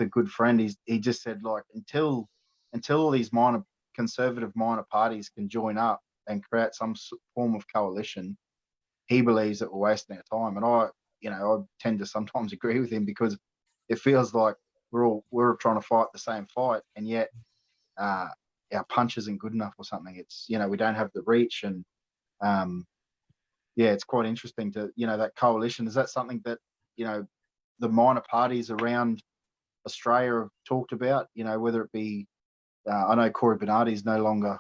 a good friend, he just said, like, until all these conservative minor parties can join up and create some form of coalition, he believes that we're wasting our time. And I tend to sometimes agree with him because it feels like we're trying to fight the same fight, and yet our punch isn't good enough or something. It's we don't have the reach, and it's quite interesting to that coalition. Is that something that the minor parties around Australia have talked about? Whether it be I know Corey Bernardi is no longer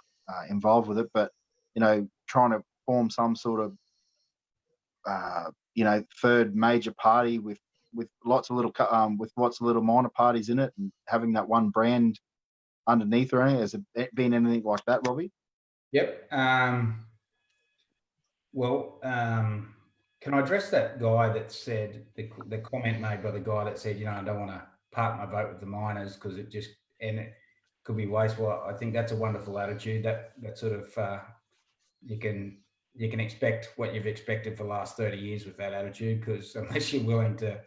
involved with it, but trying to form some sort of third major party with lots of little minor parties in it, and having that one brand underneath or anything. Has it been anything like that, Robbie? Yep. Can I address that guy that said the comment made by the guy that said, I don't want to park my vote with the miners because it could be wasteful. I think that's a wonderful attitude. That sort of you can expect what you've expected for the last 30 years with that attitude, because unless you're willing to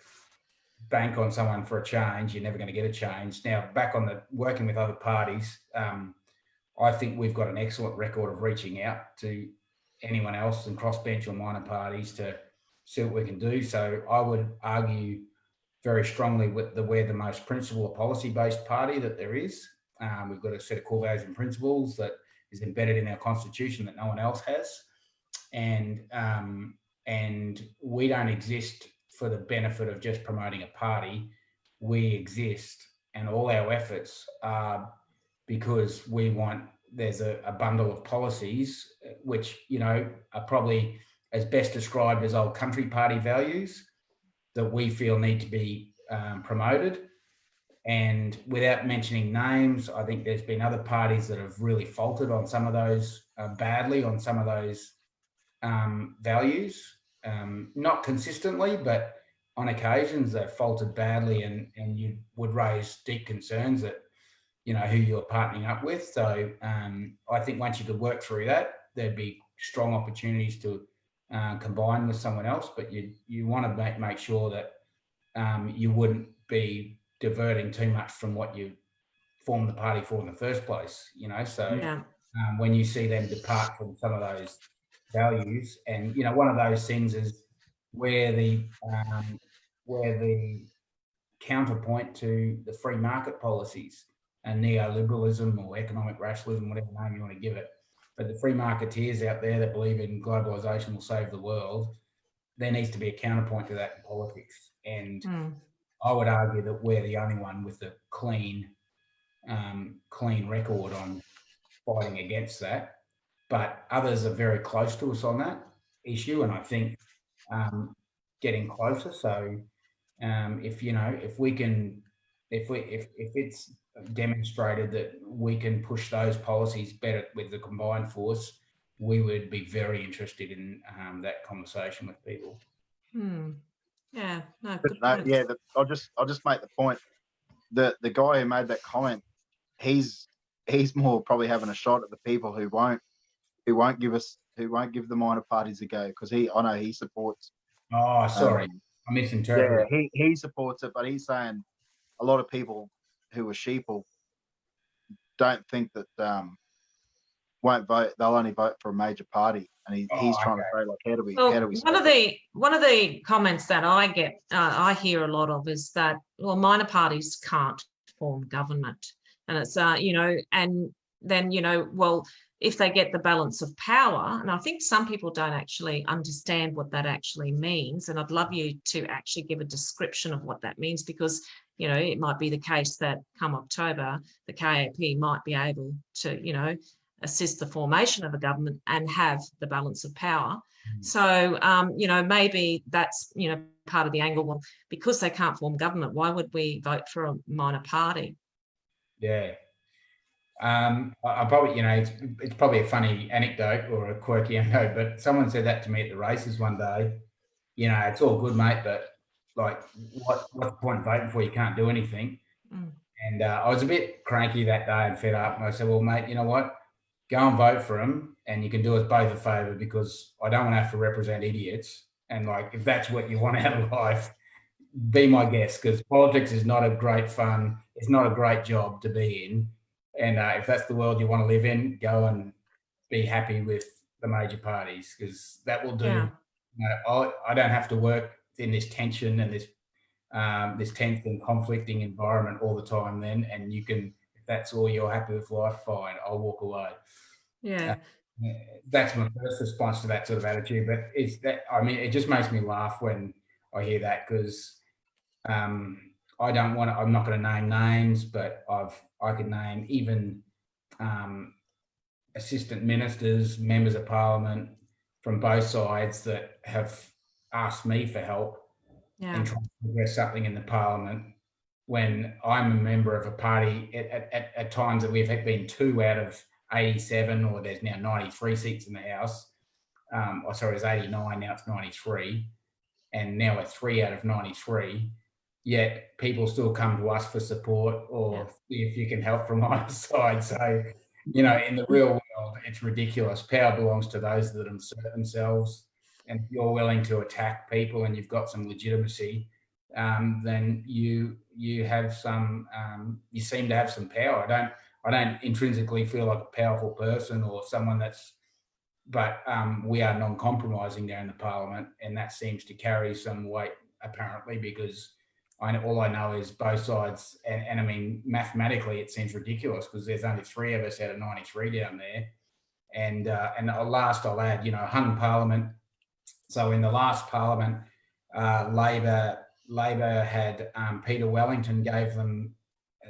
bank on someone for a change, you're never going to get a change. Now, back on the working with other parties, I think we've got an excellent record of reaching out to anyone else and crossbench or minor parties to see what we can do. So I would argue very strongly we're the most principle or policy-based party that there is. We've got a set of core values and principles that is embedded in our constitution that no one else has. And we don't exist for the benefit of just promoting a party. We exist, and all our efforts are because there's a bundle of policies which are probably as best described as old country party values that we feel need to be promoted. And without mentioning names, I think there's been other parties that have really faltered on some of those badly on some of those values, not consistently, but on occasions they've faltered badly, and you would raise deep concerns that who you're partnering up with. So I think once you could work through that, there'd be strong opportunities to combine with someone else, but you want to make sure that you wouldn't be diverting too much from what you formed the party for in the first place. When you see them depart from some of those values, and one of those things is where the counterpoint to the free market policies and neoliberalism or economic rationalism, whatever name you want to give it, but the free marketeers out there that believe in globalization will save the world, there needs to be a counterpoint to that in politics. And I would argue that we're the only one with a clean record on fighting against that. But others are very close to us on that issue, and I think getting closer. So if it's demonstrated that we can push those policies better with the combined force, we would be very interested in that conversation with people. Yeah, no, I'll just make the point the guy who made that comment, he's more probably having a shot at the people who won't give the minor parties a go, because I know he supports. Oh, sorry, I misinterpreted. Yeah, he supports it, but he's saying a lot of people who are sheeple don't think that won't vote. They'll only vote for a major party, and he's trying to say, like, how do we? One of the comments that I get, I hear a lot of, is that, well, minor parties can't form government, and it's and then well, if they get the balance of power, and I think some people don't actually understand what that actually means, and I'd love you to actually give a description of what that means, because it might be the case that come October, the KAP might be able to assist the formation of a government and have the balance of power. So, maybe that's, part of the angle. Well, because they can't form government, why would we vote for a minor party? Yeah. I probably, it's probably a funny anecdote or a quirky anecdote, but someone said that to me at the races one day. It's all good, mate, but like, what's the point of voting for? You can't do anything. And I was a bit cranky that day and fed up. And I said, well, mate, you know what? Go and vote for them, and you can do us both a favour, because I don't want to have to represent idiots. And like, if that's what you want out of life, be my guest, because politics is not a great fun. It's not a great job to be in. And if that's the world you want to live in, go and be happy with the major parties, because that will do. Yeah. I don't have to work in this tension and this tense and conflicting environment all the time then, and you can, if that's all you're happy with life, fine, I'll walk away. Yeah. That's my first response to that sort of attitude. But it just makes me laugh when I hear that, because I'm not going to name names, but I could name even assistant ministers, members of parliament from both sides that have asked me for help in trying to progress something in the parliament, when I'm a member of a party at times that we've been 2 out of 87, or there's now 93 seats in the House. It's 89, now it's 93. And now we're 3 out of 93. Yet people still come to us for support, or if you can help from either side. So, in the real world, it's ridiculous. Power belongs to those that insert themselves. And if you're willing to attack people and you've got some legitimacy, then you have some. You seem to have some power. I don't intrinsically feel like a powerful person or someone that's. But we are non-compromising there in the parliament, and that seems to carry some weight, apparently, because all I know is both sides, and I mean, mathematically, it seems ridiculous, because there's only 3 of us out of 93 down there. And last I'll add, hung parliament. So in the last parliament, Labor had Peter Wellington gave them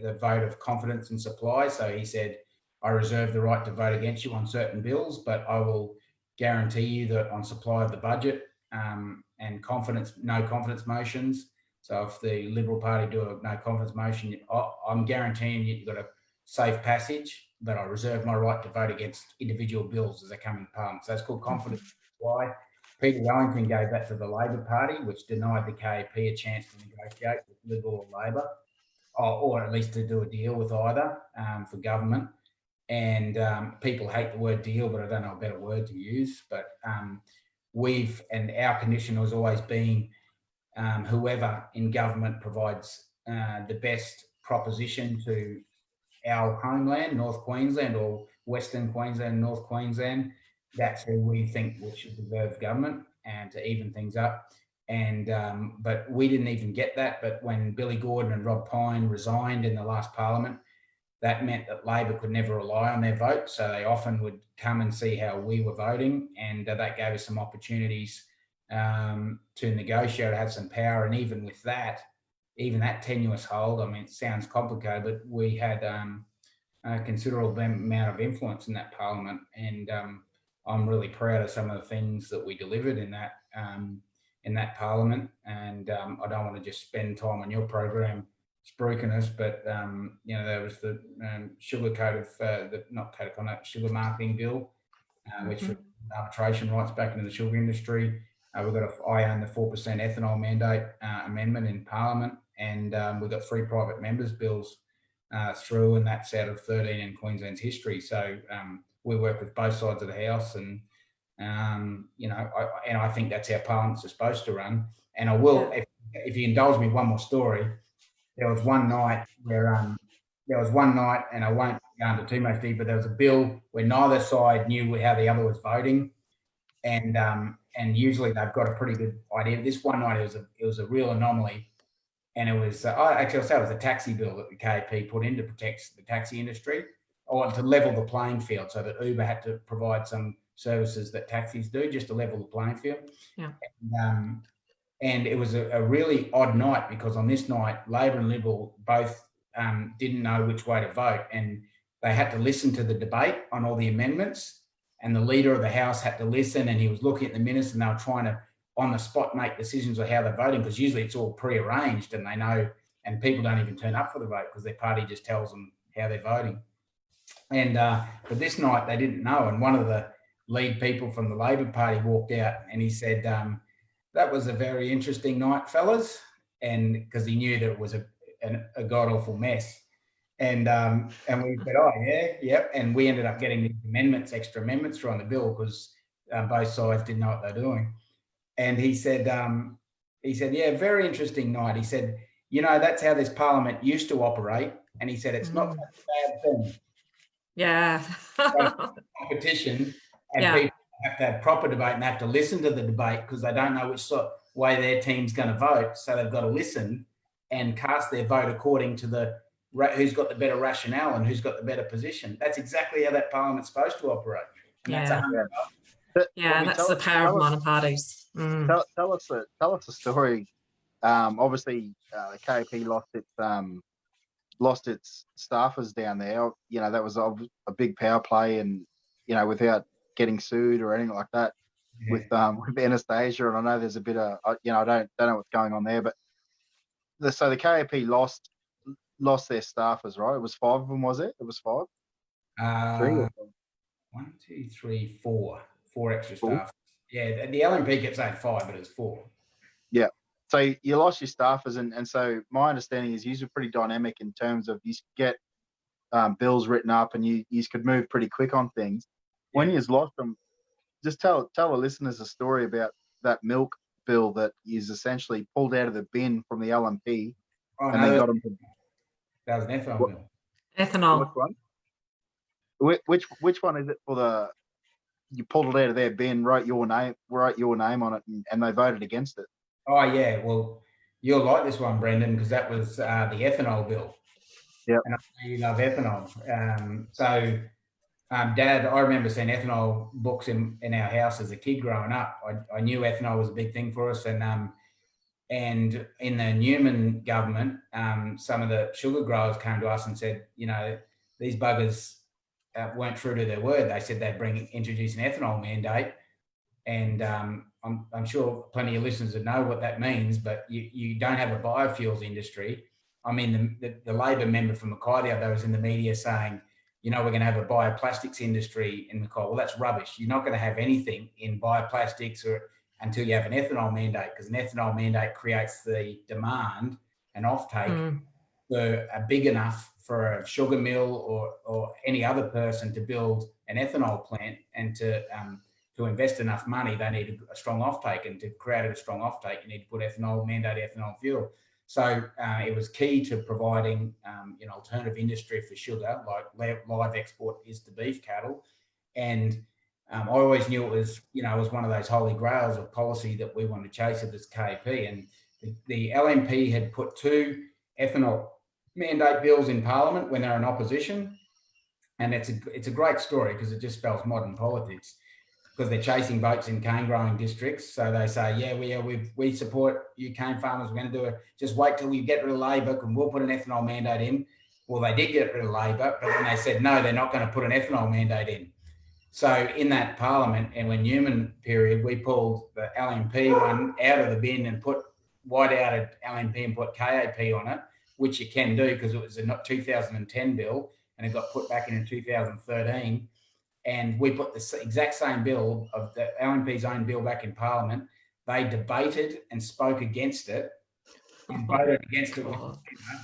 the vote of confidence and supply. So he said, I reserve the right to vote against you on certain bills, but I will guarantee you that on supply of the budget and no confidence motions. So if the Liberal Party do a no confidence motion, I'm guaranteeing you've got a safe passage, but I reserve my right to vote against individual bills as they come in Parliament. So that's called confidence supply. Peter Wellington gave that to the Labor Party, which denied the KAP a chance to negotiate with Liberal or Labor, or at least to do a deal with either for government. And people hate the word deal, but I don't know a better word to use. But our condition has always been whoever in government provides the best proposition to our homeland, North Queensland, or Western Queensland, North Queensland, that's who we think should deserve government, and to even things up. And but we didn't even get that. But when Billy Gordon and Rob Pyne resigned in the last parliament, that meant that Labor could never rely on their vote. So they often would come and see how we were voting, and that gave us some opportunities to negotiate, have some power. And even with that, even that tenuous hold, I mean, it sounds complicated, but we had a considerable amount of influence in that parliament. And I'm really proud of some of the things that we delivered in that parliament. And I don't want to just spend time on your program spruiking us, but there was the sugar marketing bill, which was arbitration rights back into the sugar industry. We've got I own the 4% ethanol mandate amendment in Parliament, and we've got 3 private members' bills through, and that's out of 13 in Queensland's history. So we work with both sides of the house, and I think that's how parliaments are supposed to run. And I will, if you indulge me, one more story. There was one night, and I won't go into too much deep, but there was a bill where neither side knew how the other was voting, and usually they've got a pretty good idea. This one night it was a real anomaly, and it was I'll say it was a taxi bill that the KP put in to protect the taxi industry, or to level the playing field, so that Uber had to provide some services that taxis do, just to level the playing field. Yeah. And it was a really odd night, because on this night, Labor and Liberal both didn't know which way to vote, and they had to listen to the debate on all the amendments, and the leader of the House had to listen, and he was looking at the minutes, and they were trying to, on the spot, make decisions of how they're voting, because usually it's all pre-arranged, and they know, and people don't even turn up for the vote because their party just tells them how they're voting. And but this night they didn't know, and one of the lead people from the Labor Party walked out, and he said, that was a very interesting night, fellas, and because he knew that it was a god-awful mess. And we said, oh, yeah, yep. And we ended up getting these extra amendments through on the bill, because both sides didn't know what they're doing. And he said, yeah, very interesting night. He said, that's how this parliament used to operate. And he said, it's not such a bad thing. Yeah. Competition, and people have to have proper debate and have to listen to the debate, because they don't know which way their team's going to vote. So they've got to listen and cast their vote according to who's got the better rationale and who's got the better position. That's exactly how that parliament's supposed to operate. And that's the power of minor parties. Tell us a story. Obviously, the KP lost its staffers down there. That was a big power play, and without getting sued or anything like that, with Anastasia. And I know there's a bit of I don't know what's going on there, but the KP lost their staffers, right? It was 5 of them, was it? It was 5. 3 or 4? 1, 2, 3, 4. 4 extra staff. Yeah, the LNP kept saying 5, but it's 4. Yeah. So you lost your staffers, and so my understanding is you were pretty dynamic in terms of you get bills written up, and you could move pretty quick on things. When you lost them, just tell the listeners a story about that milk bill that is essentially pulled out of the bin from the LNP, and they got them to. That was an ethanol bill. Ethanol. Which one? Which one is it for you pulled it out of their bin, wrote your name on it, and they voted against it? Oh, yeah. Well, you'll like this one, Brendan, because that was the ethanol bill. Yeah. And I know you love ethanol. Dad, I remember seeing ethanol books in our house as a kid growing up. I knew ethanol was a big thing for us. And in the Newman government, some of the sugar growers came to us and said, these buggers weren't true to their word. They said they'd introduce an ethanol mandate. And I'm sure plenty of listeners would know what that means, but you don't have a biofuels industry. I mean, the Labor member from Mackay the other day was in the media saying, we're going to have a bioplastics industry in Mackay. Well, that's rubbish. You're not going to have anything in bioplastics until you have an ethanol mandate, because an ethanol mandate creates the demand and offtake big enough for a sugar mill or any other person to build an ethanol plant, and to invest enough money, they need a strong offtake, and to create a strong offtake, you need to put mandate ethanol fuel. So it was key to providing alternative industry for sugar, like live export is to beef cattle. And I always knew it was one of those holy grails of policy that we wanted to chase at this KP. And the LNP had put 2 ethanol mandate bills in Parliament when they were in opposition. And it's a great story, because it just spells modern politics, because they're chasing votes in cane growing districts. So they say, we support you cane farmers. We're going to do it. Just wait till we get rid of Labor, and we'll put an ethanol mandate in. Well, they did get rid of Labor, but then they said, no, they're not going to put an ethanol mandate in. So in that Parliament, and when Newman period, we pulled the LNP one out of the bin and put white-outed LNP and put KAP on it, which you can do because it was a 2010 bill, and it got put back in 2013. And we put the exact same bill of the LNP's own bill back in Parliament. They debated and spoke against it. and voted against it with God.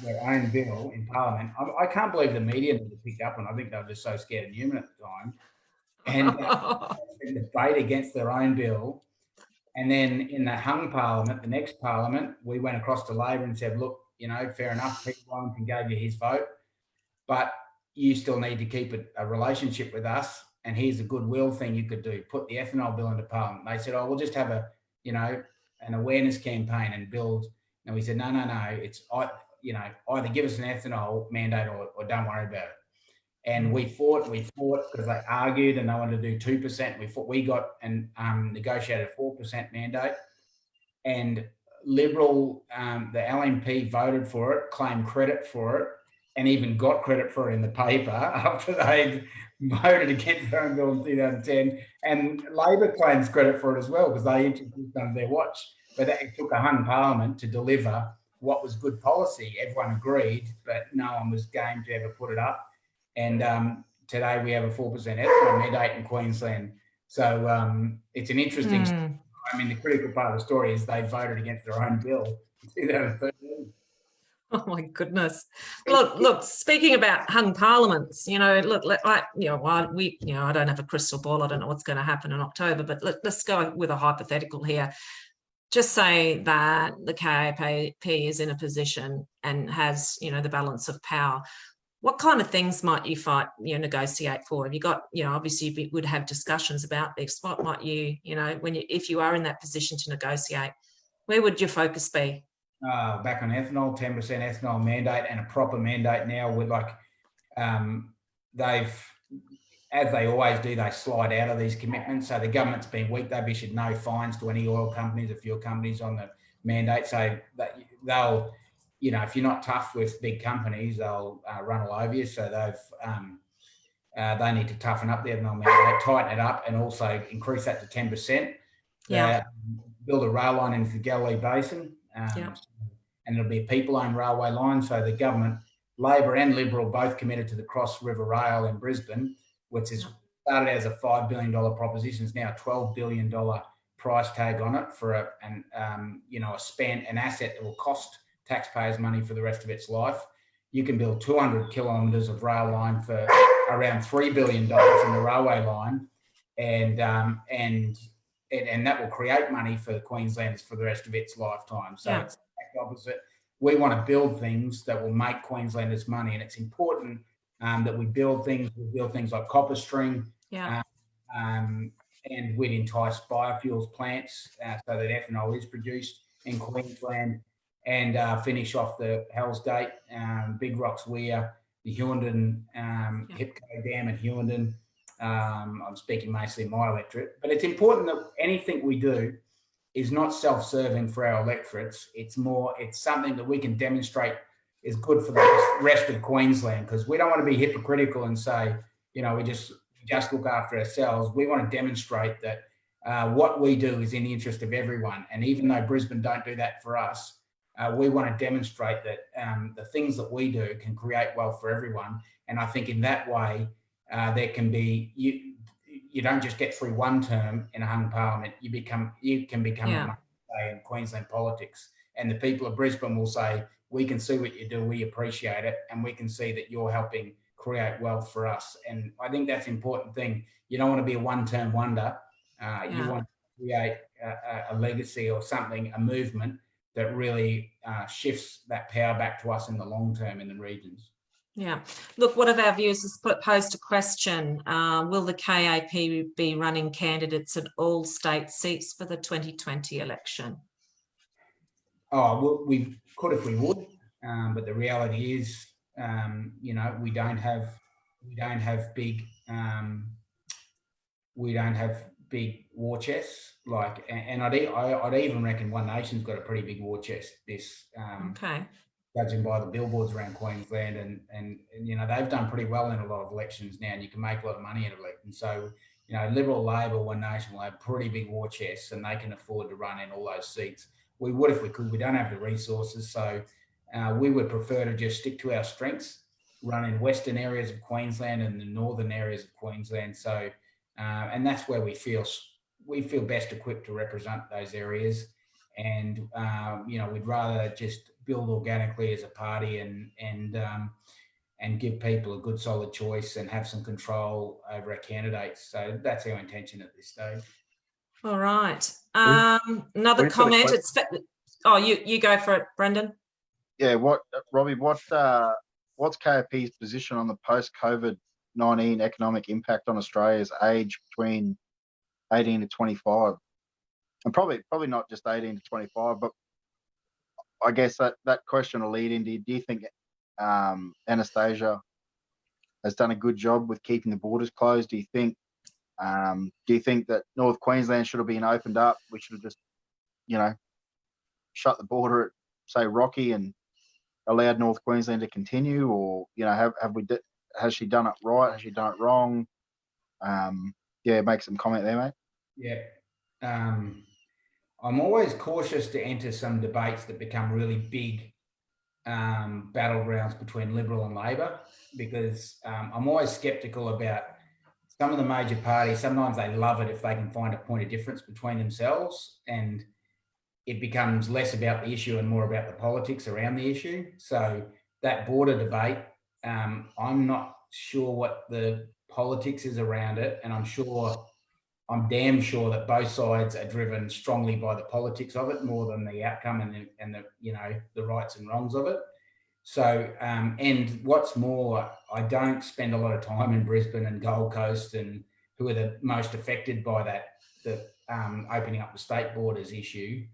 their own bill in Parliament. I can't believe the media never picked up on. I think they were just so scared of Newman at the time, and debate against their own bill. And then in the hung Parliament, the next Parliament, we went across to Labor and said, look, fair enough, Peter Wellington gave you his vote, but you still need to keep a relationship with us. And here's a goodwill thing you could do: put the ethanol bill into Parliament. They said, oh, we'll just have an awareness campaign and build. And we said, no, it's, either give us an ethanol mandate or don't worry about it. And we fought because they argued and they wanted to do 2%. We got and negotiated a 4% mandate. And Liberal, the LNP voted for it, claimed credit for it, and even got credit for it in the paper after they'd voted against their own bill in 2010. And Labor claims credit for it as well because they introduced it under their watch. But it took a hung Parliament to deliver what was good policy. Everyone agreed, but no one was game to ever put it up. And today we have a 4% ethanol mandate in Queensland. So it's an interesting I mean, the critical part of the story is they voted against their own bill in 2013. Oh my goodness! Look. Speaking about hung parliaments, I don't have a crystal ball. I don't know what's going to happen in October, but let's go with a hypothetical here. Just say that the KAP is in a position and has, the balance of power. What kind of things might you negotiate for? Have you got, obviously you would have discussions about this. What might if you are in that position to negotiate, where would your focus be? Back on ethanol, 10% ethanol mandate, and a proper mandate now with as they always do, they slide out of these commitments. So the government's been weak. They've issued no fines to any oil companies or fuel companies on the mandate. So that they'll, if you're not tough with big companies, they'll run all over you. So they need to toughen up the ethanol mandate, tighten it up, and also increase that to 10%. Yeah. Build a rail line into the Galilee Basin. And it'll be a people-owned railway line. So the government, Labor and Liberal, both committed to the Cross River Rail in Brisbane, which is started as a $5 billion proposition. It's now a $12 billion price tag on it for an asset that will cost taxpayers money for the rest of its life. You can build 200 kilometres of rail line for around $3 billion in the railway line, and that will create money for the Queenslanders for the rest of its lifetime. So it's the opposite. We want to build things that will make Queenslanders money, and it's important that we build things. We build things like copper string, and we'd entice biofuels plants so that ethanol is produced in Queensland, and finish off the Hell's Gate, Big Rocks Weir, the Hughenden, Hipco Dam at Hughenden. I'm speaking mostly my electorate, but it's important that anything we do is not self-serving for our electorates. It's something that we can demonstrate is good for the rest of Queensland, because we don't want to be hypocritical and say, we just look after ourselves. We want to demonstrate that what we do is in the interest of everyone. And even though Brisbane don't do that for us, we want to demonstrate that the things that we do can create wealth for everyone. And I think in that way, there can be, you don't just get through one term in a hung parliament, you can become a mainstay in Queensland politics. And the people of Brisbane will say, we can see what you do, we appreciate it, and we can see that you're helping create wealth for us. And I think that's an important thing. You don't want to be a one-term wonder. You want to create a legacy or something, a movement that really shifts that power back to us in the long term in the regions. Yeah. Look, one of our viewers has posed a question. Will the KAP be running candidates at all state seats for the 2020 election? Oh, well, we could if we would, but the reality is, we don't have big war chests. And I'd even reckon One Nation's got a pretty big war chest. Judging by the billboards around Queensland, and they've done pretty well in a lot of elections now, and you can make a lot of money in elections. So Liberal, Labor, One Nation will have pretty big war chests, and they can afford to run in all those seats. We would if we could. We don't have the resources, so we would prefer to just stick to our strengths, run in western areas of Queensland and the northern areas of Queensland. So, and that's where we feel best equipped to represent those areas. and we'd rather just build organically as a party and give people a good solid choice and have some control over our candidates. So that's our intention at this stage. All right. We've got Another a comment. question. You go for it, Brendan. Yeah, Robbie, what's KAP's position on the post-COVID-19 economic impact on Australia's age between 18 to 25? And probably not just 18 to 25, but I guess that question will lead into, do you think Anastasia has done a good job with keeping the borders closed? Do you think that North Queensland should have been opened up? We should have just, shut the border at, say, Rocky and allowed North Queensland to continue? Or, has she done it right? Has she done it wrong? Make some comment there, mate. Yeah. I'm always cautious to enter some debates that become really big battlegrounds between Liberal and Labor, because I'm always sceptical about some of the major parties. Sometimes they love it if they can find a point of difference between themselves, and it becomes less about the issue and more about the politics around the issue. So that border debate, I'm not sure what the politics is around it, and I'm damn sure that both sides are driven strongly by the politics of it more than the outcome and the rights and wrongs of it. So, and what's more, I don't spend a lot of time in Brisbane and Gold Coast, and who are the most affected by the opening up the state borders issue.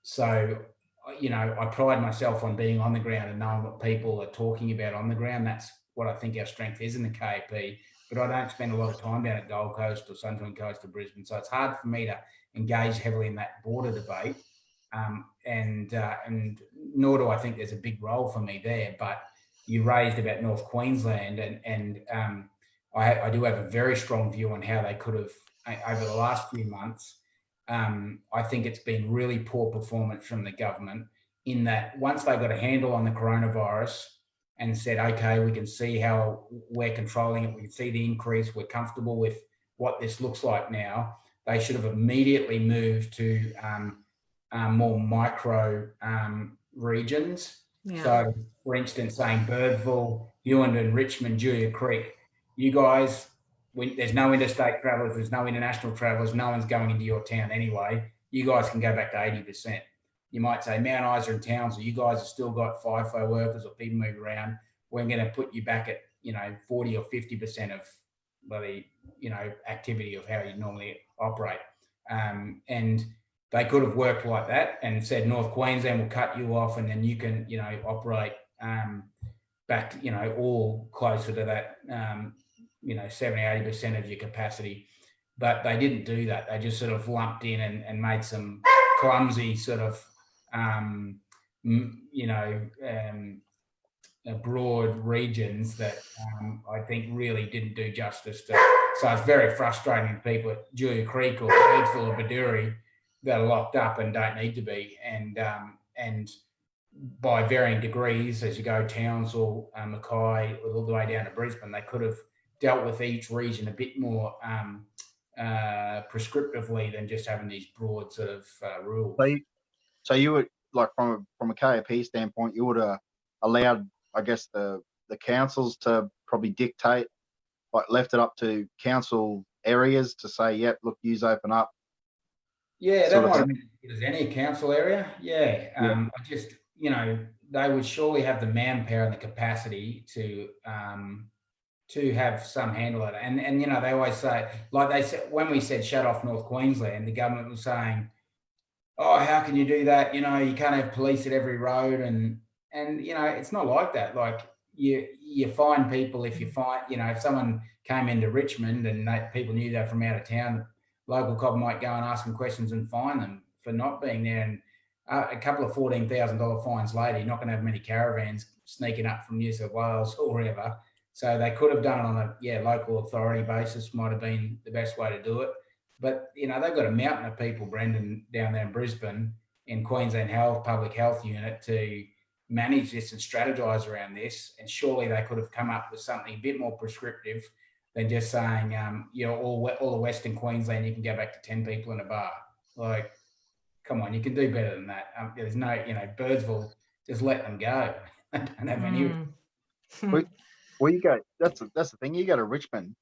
So, I pride myself on being on the ground and knowing what people are talking about on the ground. That's what I think our strength is in the KAP. But I don't spend a lot of time down at Gold Coast or Sunshine Coast or Brisbane. So it's hard for me to engage heavily in that border debate. And nor do I think there's a big role for me there. But you raised about North Queensland, and I do have a very strong view on how they could have, over the last few months. I think it's been really poor performance from the government, in that once they got a handle on the coronavirus and said, okay, we can see how we're controlling it, we can see the increase, we're comfortable with what this looks like now, they should have immediately moved to more micro regions. Yeah. So, for instance, saying Birdville, Hughenden, Richmond, Julia Creek, you guys, there's no interstate travellers, there's no international travellers, no one's going into your town anyway, you guys can go back to 80%. You might say Mount Isa and Townsville, you guys have still got FIFO workers or people move around. We're going to put you back at 40 or 50% of the activity of how you normally operate. And they could have worked like that and said North Queensland will cut you off, and then you can operate back all closer to that 70-80% of your capacity. But they didn't do that. They just sort of lumped in and made some clumsy sort of broad regions that I think really didn't do justice to. So it's very frustrating to people at Julia Creek or Birdville or Baduri that are locked up and don't need to be. And by varying degrees, as you go Townsville, Mackay, all the way down to Brisbane, they could have dealt with each region a bit more prescriptively than just having these broad sort of rules. So you would, like, from a KAP standpoint, you would have allowed, I guess, the councils to probably dictate, like left it up to council areas to say, yep, look, yous open up. Yeah, that might have been as any council area. Yeah. I just, they would surely have the manpower and the capacity to have some handle on it. And they always say, like they said, when we said shut off North Queensland, the government was saying, oh, how can you do that? You can't have police at every road. And it's not like that. Like you find people if you find, if someone came into Richmond and people knew they're from out of town, local cop might go and ask them questions and fine them for not being there. And a couple of $14,000 fines later, you're not going to have many caravans sneaking up from New South Wales or wherever. So they could have done it on a local authority basis, might have been the best way to do it. But, they've got a mountain of people, Brendan, down there in Brisbane, in Queensland Health, Public Health Unit, to manage this and strategise around this. And surely they could have come up with something a bit more prescriptive than just saying, all the Western Queensland, you can go back to 10 people in a bar. Like, come on, you can do better than that. There's no, birds will just let them go. They don't have any. Well, you go. That's the thing. You go to Richmond,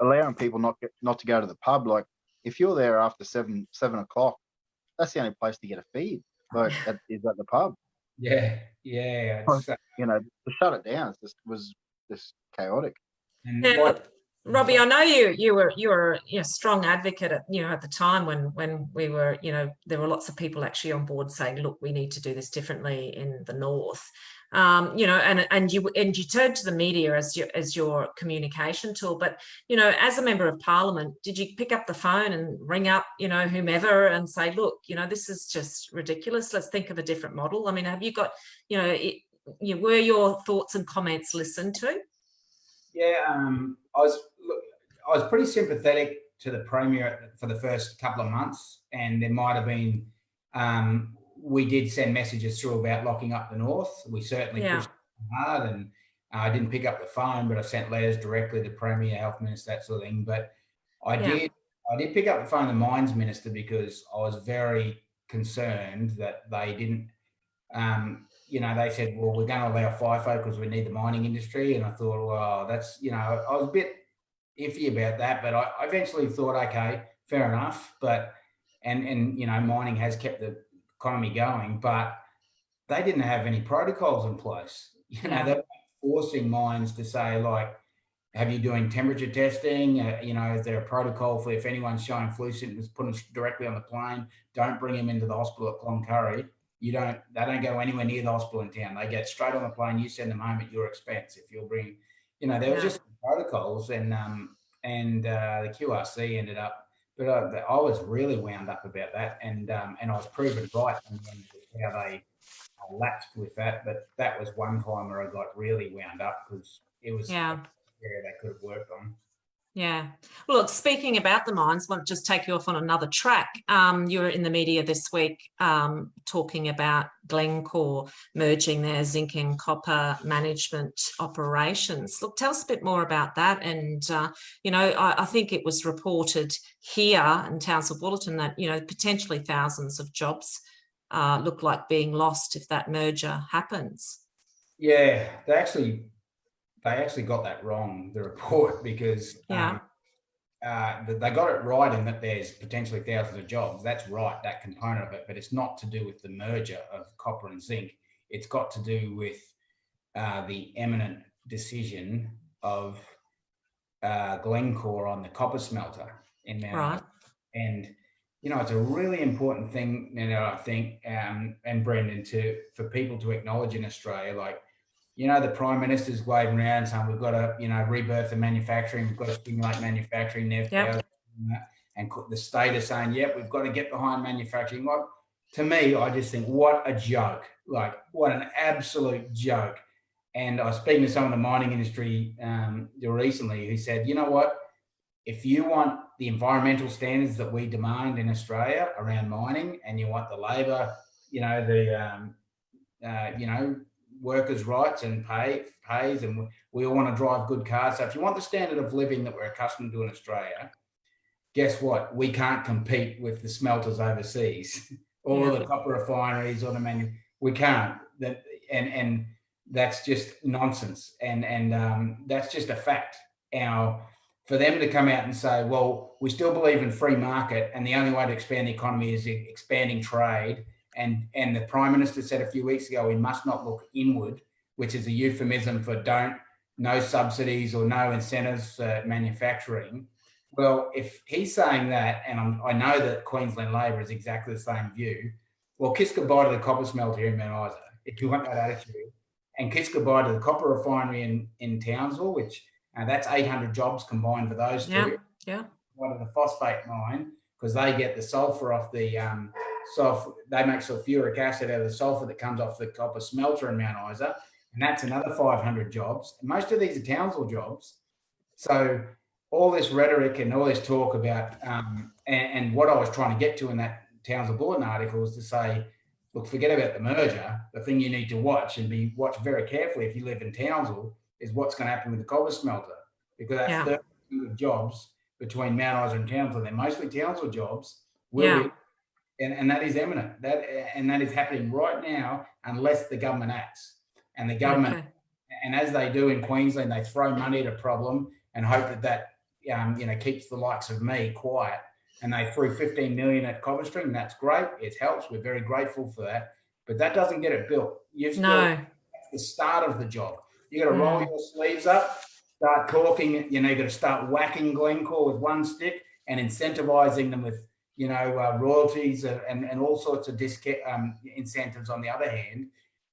allowing people not to go to the pub. Like if you're there after 7 o'clock, that's the only place to get a feed. Like is at the pub. Yeah. It's, to shut it down was just chaotic. and Yeah, like, Robbie, I know you were a strong advocate at at the time when we were there were lots of people actually on board saying, look, we need to do this differently in the north. And you turned to the media as your communication tool. But as a member of parliament, did you pick up the phone and ring up whomever and say, look, this is just ridiculous. Let's think of a different model. I mean, have you got were your thoughts and comments listened to? Yeah, I was pretty sympathetic to the Premier for the first couple of months, and there might have been we did send messages through about locking up the north. We certainly pushed hard, and I didn't pick up the phone, but I sent letters directly to Premier, Health Minister, that sort of thing. But I did pick up the phone to the Mines Minister because I was very concerned that they didn't. They said, well, we're going to allow FIFO because we need the mining industry. And I thought, well, that's, I was a bit iffy about that, but I eventually thought, okay, fair enough. But, and mining has kept the economy going, but they didn't have any protocols in place. They're forcing mines to say, like, have you doing temperature testing? Is there a protocol for if anyone's showing flu symptoms, put them directly on the plane, don't bring them into the hospital at Cloncurry. They don't go anywhere near the hospital in town. They get straight on the plane. You send them home at your expense. If you're bringing, there was just protocols, and the QRC ended up. But I was really wound up about that, and I was proven right in the end with how they lapsed with that. But that was one time where I got really wound up because it was an area they could have worked on. Yeah. Well, look, speaking about the mines, I want to just take you off on another track. You were in the media this week talking about Glencore merging their zinc and copper management operations. Look, tell us a bit more about that. And, I think it was reported here in Townsville Bulletin that, potentially thousands of jobs look like being lost if that merger happens. Yeah, they actually got that wrong, the report, because they got it right in that there's potentially thousands of jobs. That's right, that component of it, but it's not to do with the merger of copper and zinc. It's got to do with the imminent decision of Glencore on the copper smelter in Mount Isa. And it's a really important thing, I think, and Brendan, for people to acknowledge in Australia, like, the Prime Minister's waving around saying we've got to, rebirth the manufacturing, we've got to stimulate manufacturing, and the state is saying, yep, we've got to get behind manufacturing. Like, to me, I just think, what a joke! Like, what an absolute joke. And I was speaking to some of the mining industry recently who said, you know what? If you want the environmental standards that we demand in Australia around mining, and you want the labour, workers' rights and pays, and we all want to drive good cars. So if you want the standard of living that we're accustomed to in Australia, guess what? We can't compete with the smelters overseas, or the copper refineries, or we can't. And that's just nonsense. And that's just a fact. For them to come out and say, well, we still believe in free market, and the only way to expand the economy is expanding trade. And the Prime Minister said a few weeks ago, we must not look inward, which is a euphemism for no subsidies or no incentives for manufacturing. Well, if he's saying that, and I know that Queensland Labor is exactly the same view, well, kiss goodbye to the copper smelter here in Mount Isa, if you want that attitude, and kiss goodbye to the copper refinery in Townsville, which that's 800 jobs combined for those two. Yeah. One of the phosphate mine, because they get the sulfur off the they make sulfuric acid out of the sulfur that comes off the copper smelter in Mount Isa, and that's another 500 jobs. And most of these are Townsville jobs. So all this rhetoric and all this talk about, and what I was trying to get to in that Townsville Bulletin article was to say, look, forget about the merger. The thing you need to watch and watch very carefully if you live in Townsville is what's going to happen with the copper smelter, because that's 30% of jobs between Mount Isa and Townsville. They're mostly Townsville jobs. Will be and that is imminent. And that is happening right now unless the government acts. And the government, Okay. and as they do in Queensland, they throw money at a problem and hope that keeps the likes of me quiet. And they threw 15 million at Copper String. That's great. It helps. We're very grateful for that. But that doesn't get it built. No. That's the start of the job. You got to roll your sleeves up, start talking. You got to start whacking Glencore with one stick and incentivizing them with royalties and all sorts of incentives on the other hand.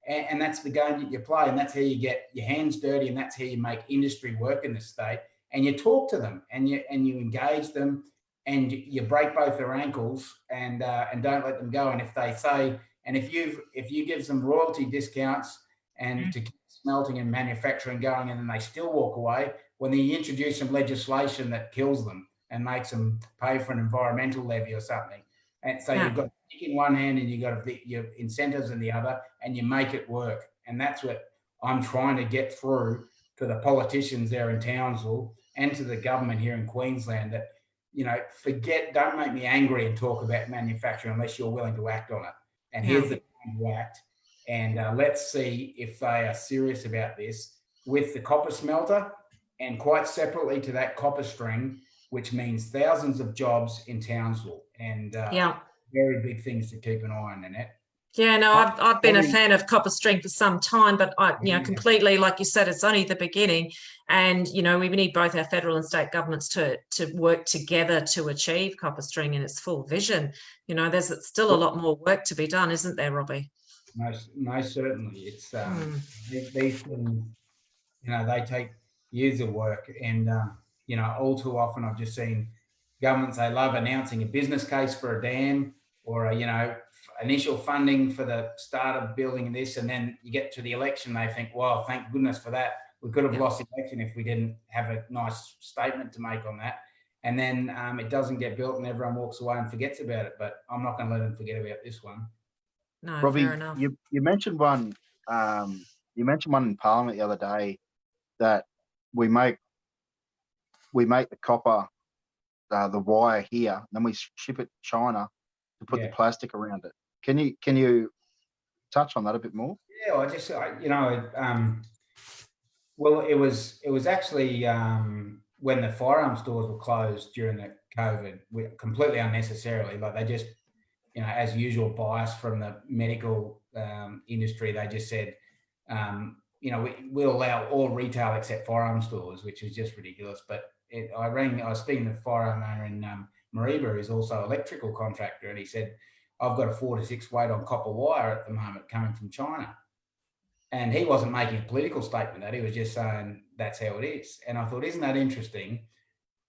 And that's the game that you play, and that's how you get your hands dirty, and that's how you make industry work in the state. And you talk to them, and you engage them, and you break both their ankles, and don't let them go. And if they say, and if you give them royalty discounts and to keep smelting and manufacturing going, and then they still walk away, when you introduce some legislation that kills them and makes them pay for an environmental levy or something. And so you've got stick in one hand and you've got your incentives in the other, and you make it work. And that's what I'm trying to get through to the politicians there in Townsville and to the government here in Queensland that, don't make me angry and talk about manufacturing unless you're willing to act on it. And here's the time to act. And let's see if they are serious about this with the copper smelter, and quite separately to that Copper String, which means thousands of jobs in Townsville, and very big things to keep an eye on, Annette. Yeah, no, I've been a fan of Copper String for some time, but completely, like you said, it's only the beginning, and we need both our federal and state governments to work together to achieve Copper String in its full vision. There's still a lot more work to be done, isn't there, Robbie? Most certainly. It's these things, they take years of work, and all too often I've just seen governments, they love announcing a business case for a dam or initial funding for the start of building this, and then you get to the election, they think, well, thank goodness for that. We could have lost the election if we didn't have a nice statement to make on that. And then it doesn't get built and everyone walks away and forgets about it. But I'm not going to let them forget about this one. No, Robbie, fair enough. you mentioned one. You mentioned one in Parliament the other day that we make the copper, the wire here, and then we ship it to China to put the plastic around it. Can you touch on that a bit more? Yeah, well, it was actually when the firearm stores were closed during the COVID, completely unnecessarily. Like they just, as usual, bias from the medical industry. They just said, we'll allow all retail except firearm stores, which is just ridiculous. But I was speaking to the firearm owner in Mariba, who's also an electrical contractor, and he said, I've got a 4 to 6 weight on copper wire at the moment coming from China. And he wasn't making a political statement, that he was just saying that's how it is. And I thought, isn't that interesting?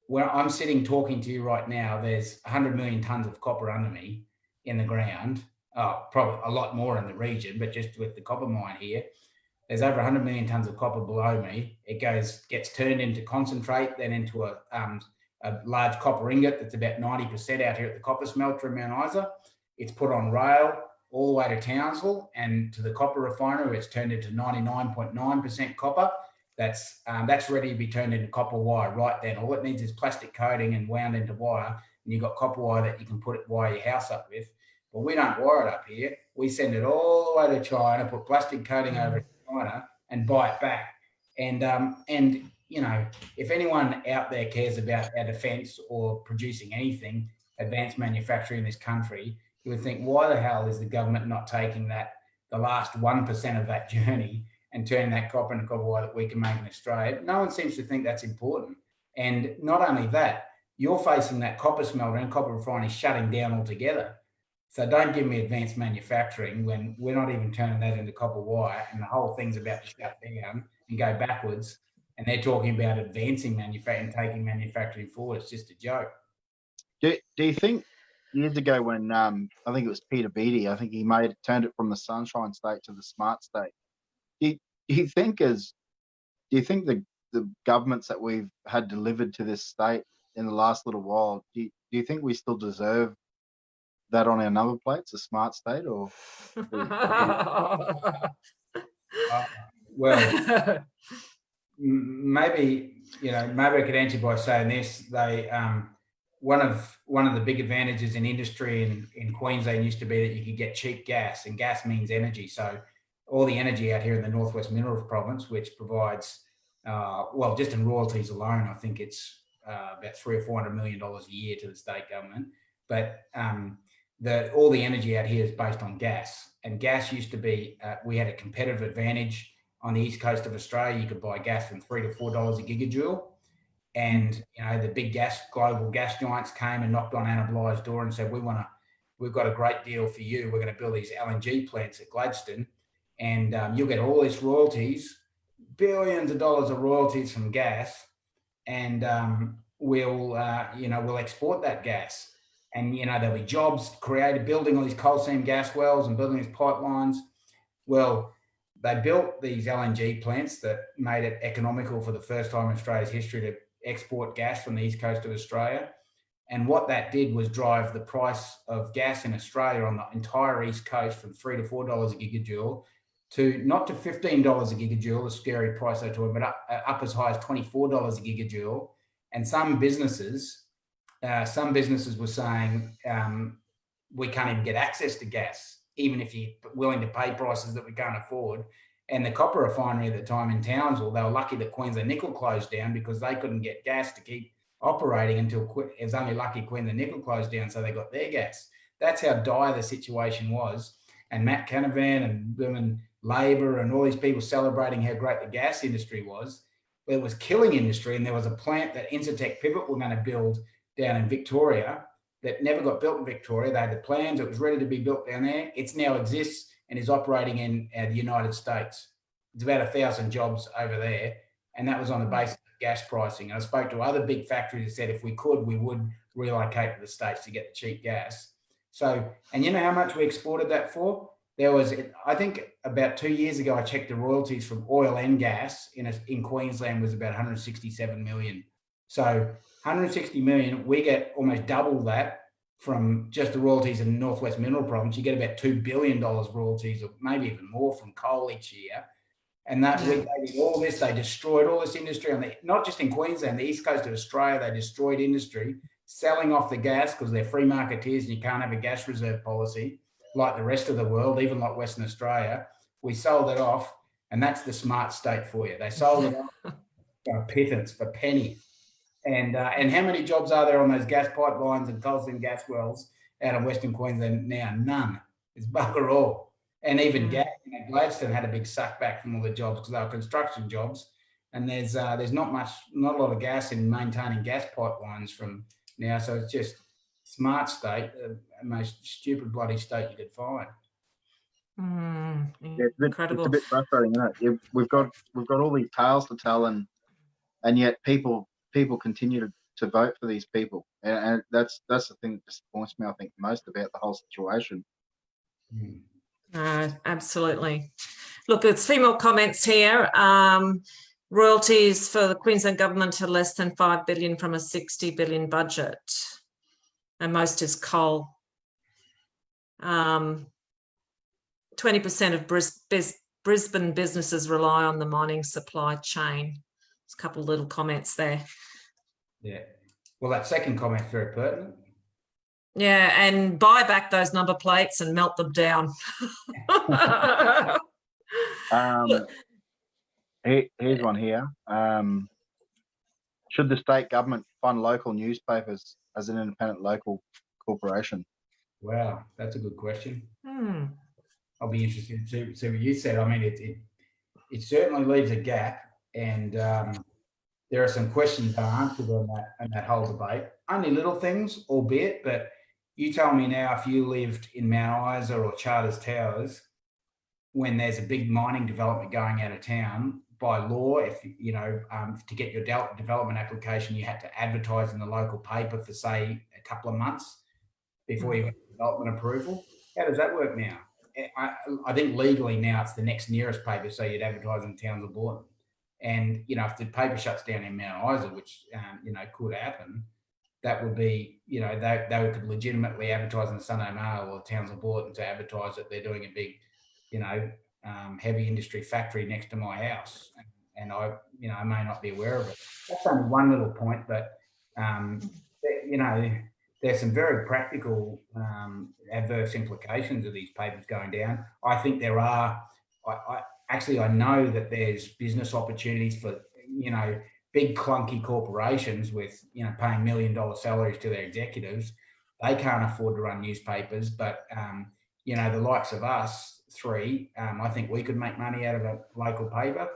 Where I'm sitting talking to you right now, there's 100 million tons of copper under me in the ground. Oh, probably a lot more in the region, but just with the copper mine here, there's over 100 million tons of copper below me. It gets turned into concentrate, then into a large copper ingot that's about 90% out here at the copper smelter in Mount Isa. It's put on rail all the way to Townsville and to the copper refinery, where it's turned into 99.9% copper. That's ready to be turned into copper wire right then. All it needs is plastic coating and wound into wire, and you've got copper wire that you can wire your house up with. But we don't wire it up here. We send it all the way to China, put plastic coating over to China, and buy it back. And if anyone out there cares about our defence or producing anything, advanced manufacturing in this country, you would think, why the hell is the government not taking the last 1% of that journey and turning that copper into copper wire that we can make in Australia? No one seems to think that's important. And not only that, you're facing that copper smelter and copper refinery shutting down altogether. So don't give me advanced manufacturing when we're not even turning that into copper wire, and the whole thing's about to shut down and go backwards. And they're talking about advancing manufacturing, taking manufacturing forward. It's just a joke. Do you think years ago when I think it was Peter Beattie, I think he turned it from the Sunshine State to the Smart State. Do you think the governments that we've had delivered to this state in the last little while, do you think we still deserve that on our number plates, a Smart State, or? Well, maybe I could answer by saying this: one of the big advantages in industry in Queensland used to be that you could get cheap gas, and gas means energy. So all the energy out here in the Northwest Minerals Province, which provides, well, just in royalties alone, I think it's about $300 or $400 million a year to the state government. But all the energy out here is based on gas, and gas used to be, we had a competitive advantage on the east coast of Australia. You could buy gas from $3 to $4 a gigajoule. And, you know, the big global gas giants came and knocked on Anna Blight's door and said, we've got a great deal for you. We're going to build these LNG plants at Gladstone, and you'll get all these royalties, billions of dollars of royalties from gas. And we'll export that gas. And, you know, there'll be jobs created, building all these coal seam gas wells and building these pipelines. Well, they built these LNG plants that made it economical for the first time in Australia's history to export gas from the east coast of Australia. And what that did was drive the price of gas in Australia on the entire east coast from $3 to $4 a gigajoule to not to $15 a gigajoule, the scary price they told, but up as high as $24 a gigajoule. And some businesses were saying, we can't even get access to gas, even if you're willing to pay prices that we can't afford. And the copper refinery at the time in Townsville, they were lucky that Queensland Nickel closed down because they couldn't get gas to keep operating until it was only lucky Queensland Nickel closed down, so they got their gas. That's how dire the situation was. And Matt Canavan and women, Labor and all these people celebrating how great the gas industry was. But it was killing industry, and there was a plant that Incitec Pivot were going to build down in Victoria that never got built in Victoria. They had the plans, it was ready to be built down there. It now exists and is operating in the United States. It's about 1,000 jobs over there. And that was on the basis of gas pricing. And I spoke to other big factories that said if we could, we would relocate to the States to get the cheap gas. So, and you know how much we exported that for? There was, I think about 2 years ago, I checked the royalties from oil and gas in Queensland was about 167 million. So 160 million, we get almost double that from just the royalties in the Northwest Mineral Province. You get about $2 billion royalties, or maybe even more, from coal each year. And that they did all this, they destroyed all this industry not just in Queensland, the east coast of Australia, they destroyed industry, selling off the gas because they're free marketeers and you can't have a gas reserve policy like the rest of the world, even like Western Australia. We sold it off, and that's the smart state for you. They sold it off for pittance, for penny. And how many jobs are there on those gas pipelines and coal seam gas wells out of Western Queensland now? None. It's bugger all. And even Gladstone had a big suck back from all the jobs because they were construction jobs. And there's not a lot of gas in maintaining gas pipelines from now. So it's just smart state, the most stupid bloody state you could find. Incredible. It's a bit frustrating, isn't it? We've got all these tales to tell, and yet people continue to vote for these people, and that's the thing that disappoints me, I think, most about the whole situation. Absolutely. Look, there's a few more comments here. Royalties for the Queensland government are less than 5 billion from a 60 billion budget, and most is coal. 20% of Brisbane businesses rely on the mining supply chain. There's a couple of little comments there. Yeah. Well, that second comment's very pertinent. Yeah, and buy back those number plates and melt them down. Here's one here. Should the state government fund local newspapers as an independent local corporation? Wow, that's a good question. I'll be interested to see what you said. I mean, it certainly leaves a gap, and there are some questions unanswered on that whole debate. Only little things, albeit, but you tell me now, if you lived in Mount Isa or Charters Towers, when there's a big mining development going out of town, by law, if to get your development application, you had to advertise in the local paper for, say, a couple of months before you got development approval. How does that work now? I think legally now it's the next nearest paper, so you'd advertise in Townsville Bulletin. And, if the paper shuts down in Mount Isa, which, could happen, that would be, they could legitimately advertise in the Sunday Mail or Townsville Bulletin to advertise that they're doing a big, heavy industry factory next to my house. And I may not be aware of it. That's only one little point, but, there's some very practical adverse implications of these papers going down. I think there are. I know that there's business opportunities for big clunky corporations with paying $1 million salaries to their executives. They can't afford to run newspapers, but the likes of us three, I think we could make money out of a local paper.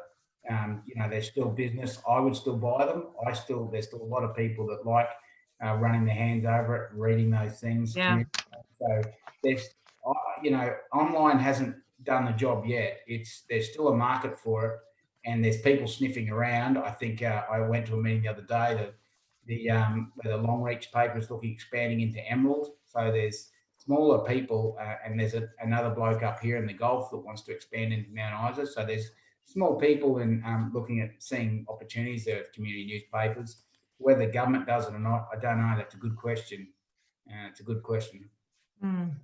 There's still business. I would still buy them. There's still a lot of people that like running their hands over it, reading those things. Yeah. So there's, online hasn't done the job yet. There's still a market for it, and there's people sniffing around. I think I went to a meeting the other day that where the long reach paper is expanding into emerald. So there's smaller people, and there's another bloke up here in the Gulf that wants to expand into Mount Isa. So there's small people and looking at seeing opportunities there with community newspapers. Whether the government does it or not, I don't know. That's a good question. It's a good question. Mm.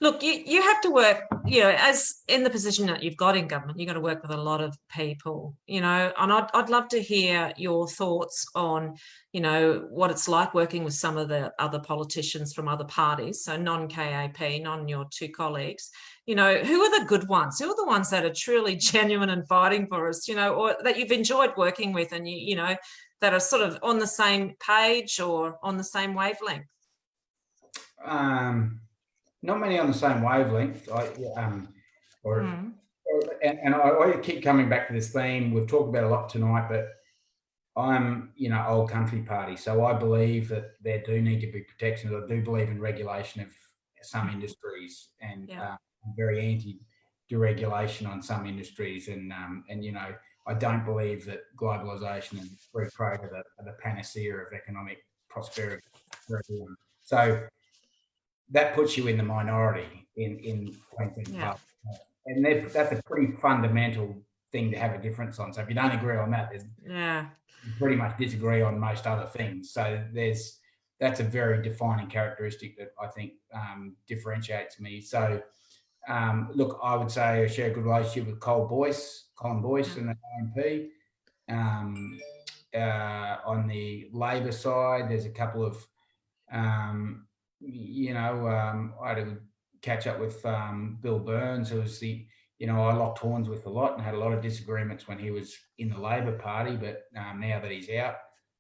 Look, you have to work, as in the position that you've got in government, you've got to work with a lot of people, and I'd love to hear your thoughts on, what it's like working with some of the other politicians from other parties, so non-KAP, non your two colleagues. Who are the good ones? Who are the ones that are truly genuine and fighting for us, or that you've enjoyed working with, and that are sort of on the same page or on the same wavelength? Not many on the same wavelength. I keep coming back to this theme. We've talked about a lot tonight, but I'm, old country party. So I believe that there do need to be protections. I do believe in regulation of some industries, and I'm very anti-deregulation on some industries. And I don't believe that globalisation and free trade are the panacea of economic prosperity for everyone. So that puts you in the minority in Queensland. And that's a pretty fundamental thing to have a difference on. So if you don't agree on that, you pretty much disagree on most other things. So that's a very defining characteristic that I think differentiates me. So look, I would say I share a good relationship with Colin Boyce and the AMP. On the Labor side, there's a couple of I had a catch up with Bill Burns, who was I locked horns with a lot and had a lot of disagreements when he was in the Labor Party, but now that he's out,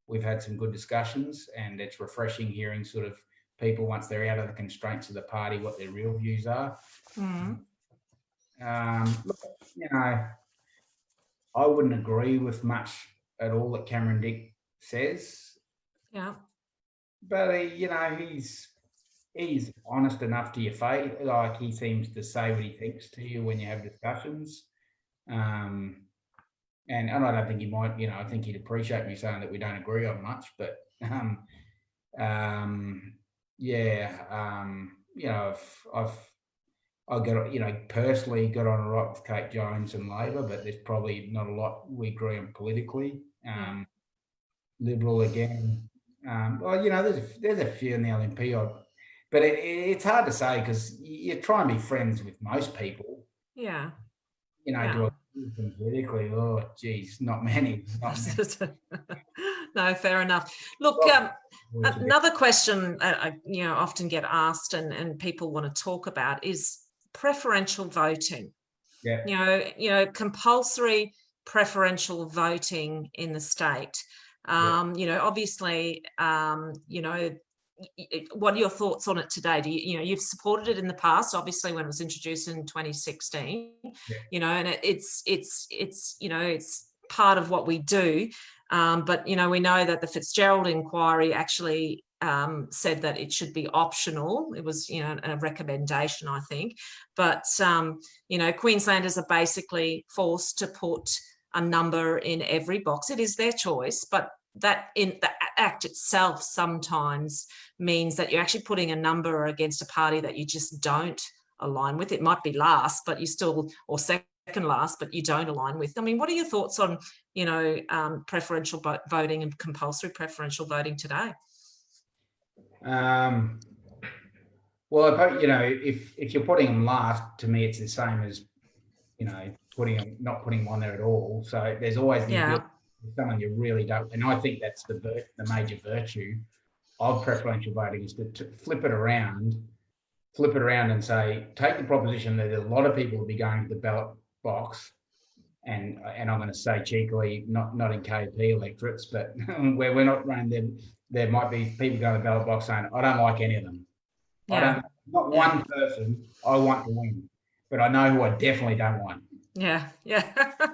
we've had some good discussions, and it's refreshing hearing sort of people, once they're out of the constraints of the party, what their real views are. Mm. I wouldn't agree with much at all that Cameron Dick says. Yeah. But, he's honest enough to your face. Like, he seems to say what he thinks to you when you have discussions. And I don't think he might, I think he'd appreciate me saying that we don't agree on much, but I've got, personally got on a lot with Kate Jones and Labor, but there's probably not a lot we agree on politically. Liberal again. There's a few in the LNP, but it's hard to say because you try and be friends with most people. Yeah. Do I agree with them politically? Oh, geez, not many. No, fair enough. Look, another question I often get asked and people want to talk about is preferential voting. Yeah. Compulsory preferential voting in the state. Obviously, what are your thoughts on it today? Do you've supported it in the past, obviously, when it was introduced in 2016, and it's part of what we do. But, we know that the Fitzgerald inquiry actually said that it should be optional. It was, a recommendation, I think. But, Queenslanders are basically forced to put a number in every box. It is their choice, but that in the act itself sometimes means that you're actually putting a number against a party that you just don't align with. It might be last, but you still, or second last, but you don't align with. I mean, what are your thoughts on, preferential voting and compulsory preferential voting today? Well, if you're putting them last, to me, it's the same as, not putting them on there at all. So there's always the ability for someone you really don't, and I think that's the major virtue of preferential voting is to flip it around and say, take the proposition that a lot of people will be going to the ballot box, and I'm going to say cheekily, not in KP electorates, but where we're not running, there might be people going to the ballot box saying, I don't like any of them. Yeah. Not one person I want to win, but I know who I definitely don't want. Yeah. Yeah.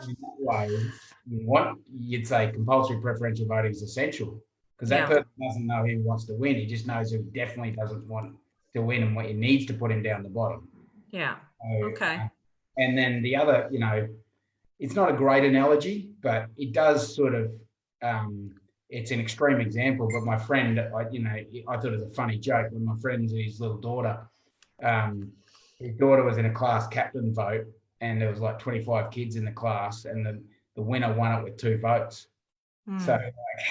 In that way, you'd say compulsory preferential voting is essential, because that Yeah. person doesn't know who he wants to win. He just knows who definitely doesn't want to win and what he needs to put him down the bottom. Yeah. So, Okay. and then the other, it's not a great analogy, but it does sort of, it's an extreme example, but my friend, I thought it was a funny joke when my friend's his little daughter, his daughter was in a class captain vote, and there was like 25 kids in the class, and the winner won it with 2 votes. So,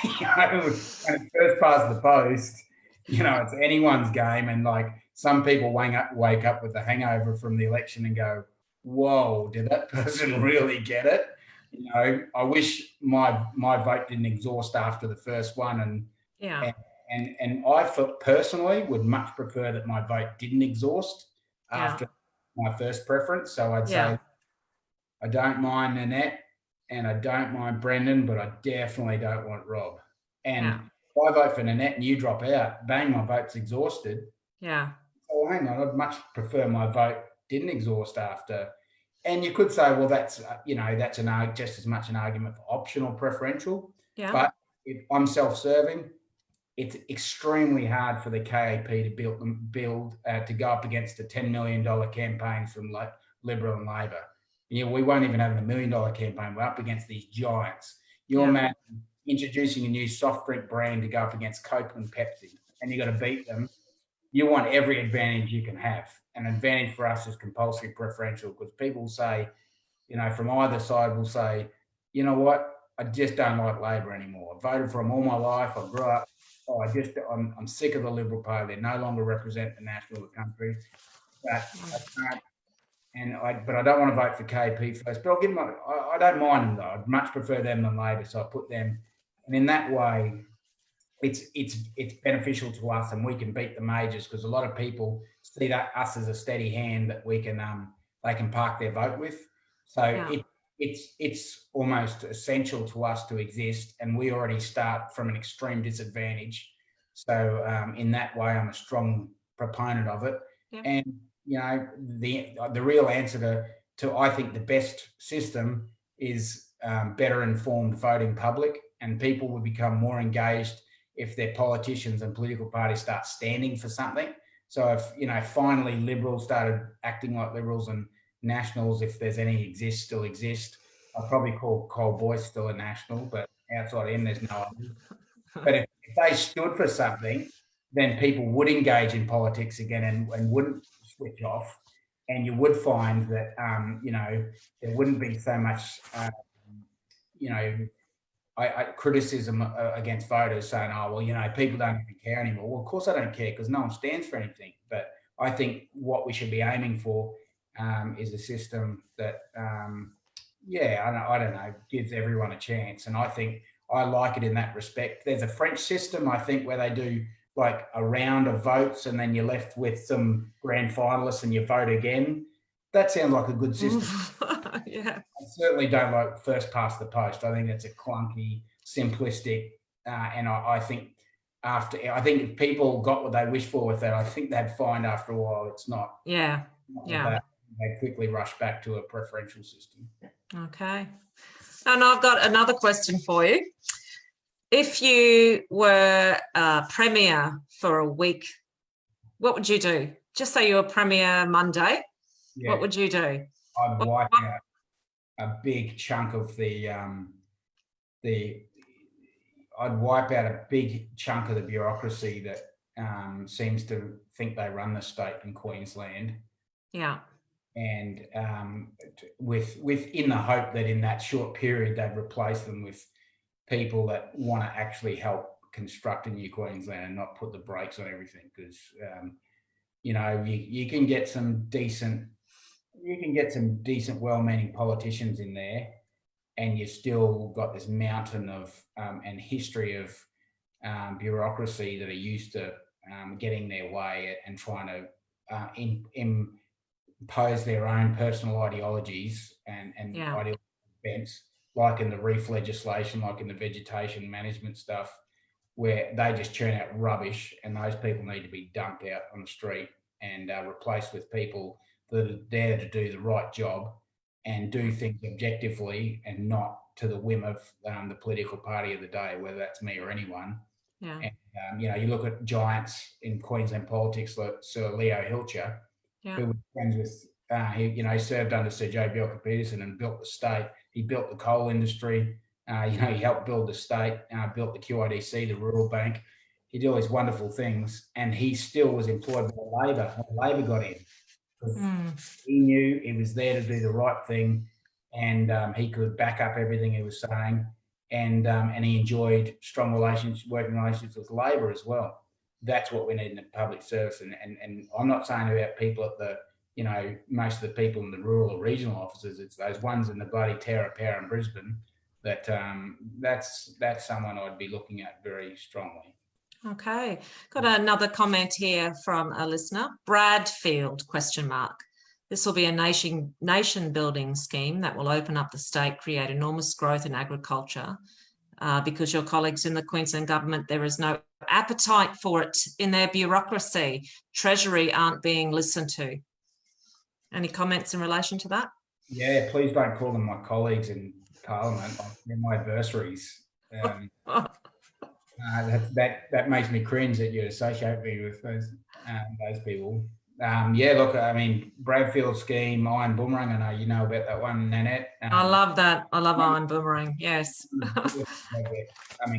when it first passed the post, it's anyone's game, and like some people wake up with the hangover from the election and go, whoa, did that person really get it? I wish my vote didn't exhaust after the first one, and I personally would much prefer that my vote didn't exhaust after my first preference. So I'd say I don't mind Nanette and I don't mind Brendan, but I definitely don't want Rob. And if I vote for Nanette and you drop out, bang, my vote's exhausted. Yeah. Oh, hang on, I'd much prefer my vote didn't exhaust after. And you could say, well, that's just as much an argument for optional preferential. Yeah. But if I'm self-serving, it's extremely hard for the KAP to build to go up against the $10 million campaigns from Liberal and Labor. We won't even have a $1 million campaign. We're up against these giants. You imagine introducing a new soft drink brand to go up against Coke and Pepsi, and you've got to beat them. You want every advantage you can have. An advantage for us is compulsory preferential, because people say, from either side will say, you know what, I just don't like Labor anymore. I voted for them all my life. I grew up. I'm sick of the Liberal Party. They no longer represent the national of the country. But I can't, but I don't want to vote for KP first. But I'll give them. I don't mind them though. I'd much prefer them than Labor, so I put them. And in that way, it's beneficial to us, and we can beat the majors, because a lot of people see us as a steady hand that we can they can park their vote with. So it's almost essential to us to exist, and we already start from an extreme disadvantage. So in that way, I'm a strong proponent of it. Yeah. And the real answer to I think the best system is better informed voting public, and people will become more engaged if their politicians and political parties start standing for something. So if finally Liberals started acting like Liberals, and Nationals, if there's any still exist, I'd probably call Cole Boyce still a National, but outside of him, there's no other. But if they stood for something, then people would engage in politics again and wouldn't switch off. And you would find that, there wouldn't be so much, criticism against voters saying, oh, well, people don't even care anymore. Well, of course I don't care, because no one stands for anything. But I think what we should be aiming for is a system that, I don't know, gives everyone a chance. And I think I like it in that respect. There's a French system, I think, where they do like a round of votes, and then you're left with some grand finalists and you vote again. That sounds like a good system. Yeah. I certainly don't like first past the post. I think that's a clunky, simplistic, and I think if people got what they wished for with that, I think they'd find after a while it's not. Yeah. That. They quickly rush back to a preferential system. Okay. And I've got another question for you. If you were premier for a week, what would you do? Just say you were premier Monday. Yeah. What would you do? I'd wipe out a big chunk of I'd wipe out a big chunk of the bureaucracy that seems to think they run the state in Queensland. Yeah. And in the hope that in that short period they'd replace them with people that want to actually help construct a new Queensland and not put the brakes on everything, because you can get some decent well-meaning politicians in there, and you still got this mountain of and history of bureaucracy that are used to getting their way and trying to impose their own personal ideologies and ideological bents, like in the reef legislation, like in the vegetation management stuff, where they just churn out rubbish, and those people need to be dumped out on the street and replaced with people that are there to do the right job and do things objectively and not to the whim of the political party of the day, whether that's me or anyone. Yeah. And, you look at giants in Queensland politics like Sir Leo Hilcher, who was friends with, he served under Sir Joe Bjelke-Petersen and built the state. He built the coal industry. He helped build the state, built the QIDC, the rural bank. He did all these wonderful things, and he still was employed by Labor when Labor got in. He knew he was there to do the right thing, and he could back up everything he was saying, and he enjoyed strong working relationships with Labor as well. That's what we need in public service, and I'm not saying about people at the, most of the people in the rural or regional offices. It's those ones in the bloody Terra Power in Brisbane that's someone I'd be looking at very strongly. Okay, got another comment here from a listener. Bradfield ? This will be a nation building scheme that will open up the state, create enormous growth in agriculture. Because your colleagues in the Queensland government, there is no appetite for it in their bureaucracy. Treasury aren't being listened to. Any comments in relation to that? Yeah, please don't call them my colleagues in Parliament. They're my adversaries. That makes me cringe that you associate me with those people. Bradfield scheme, Iron Boomerang. I know you know about that one, Nanette. I love that. I love Iron Boomerang. Yes.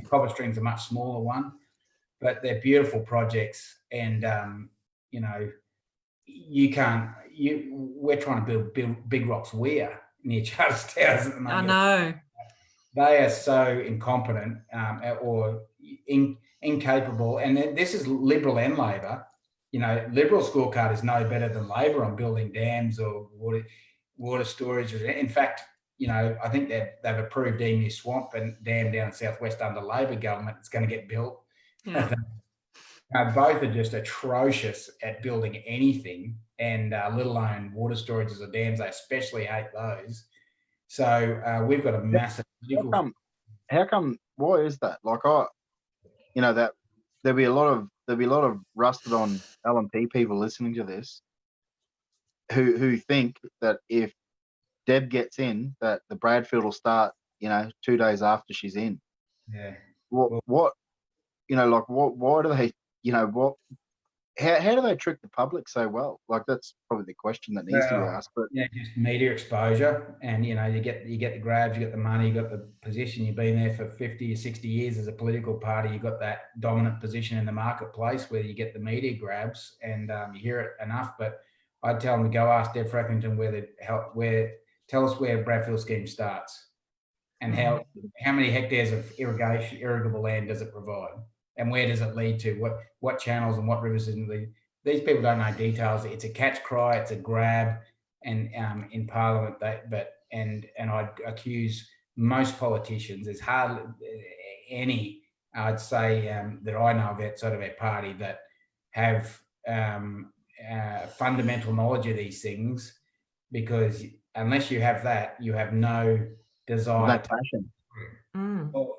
Copper String's a much smaller one, but they're beautiful projects, and we're trying to build Big Rocks Weir near Charles Towers at the moment. I know. They are so incompetent or incapable, and this is Liberal and Labor. Liberal scorecard is no better than Labor on building dams or water storage. In fact, I think they've approved Emu Swamp and dam down in Southwest under Labor government. It's going to get built. Yeah. Both are just atrocious at building anything, and let alone water storages or dams. I especially hate those. So we've got a massive. How come? Why is that? Like that there'll be a lot of rusted on L&P people listening to this, who think that if Deb gets in, that the Bradfield will start, 2 days after she's in. Yeah. Why do they, how do they trick the public so well? Like, that's probably the question that needs to be asked. But just media exposure, and you get the grabs, you get the money, you got the position. You've been there for 50 or 60 years as a political party. You've got that dominant position in the marketplace where you get the media grabs, and you hear it enough. But I'd tell them to go ask Deb Frackington tell us where Bradfield scheme starts, and how many hectares of irrigable land does it provide, and where does it lead to? What channels and what rivers does it lead? These people don't know details. It's a catch cry. It's a grab, and in Parliament, and I'd accuse most politicians. There's hardly any, I'd say, that I know of outside of our party that have fundamental knowledge of these things, because unless you have that, you have no desire. That passion. Well,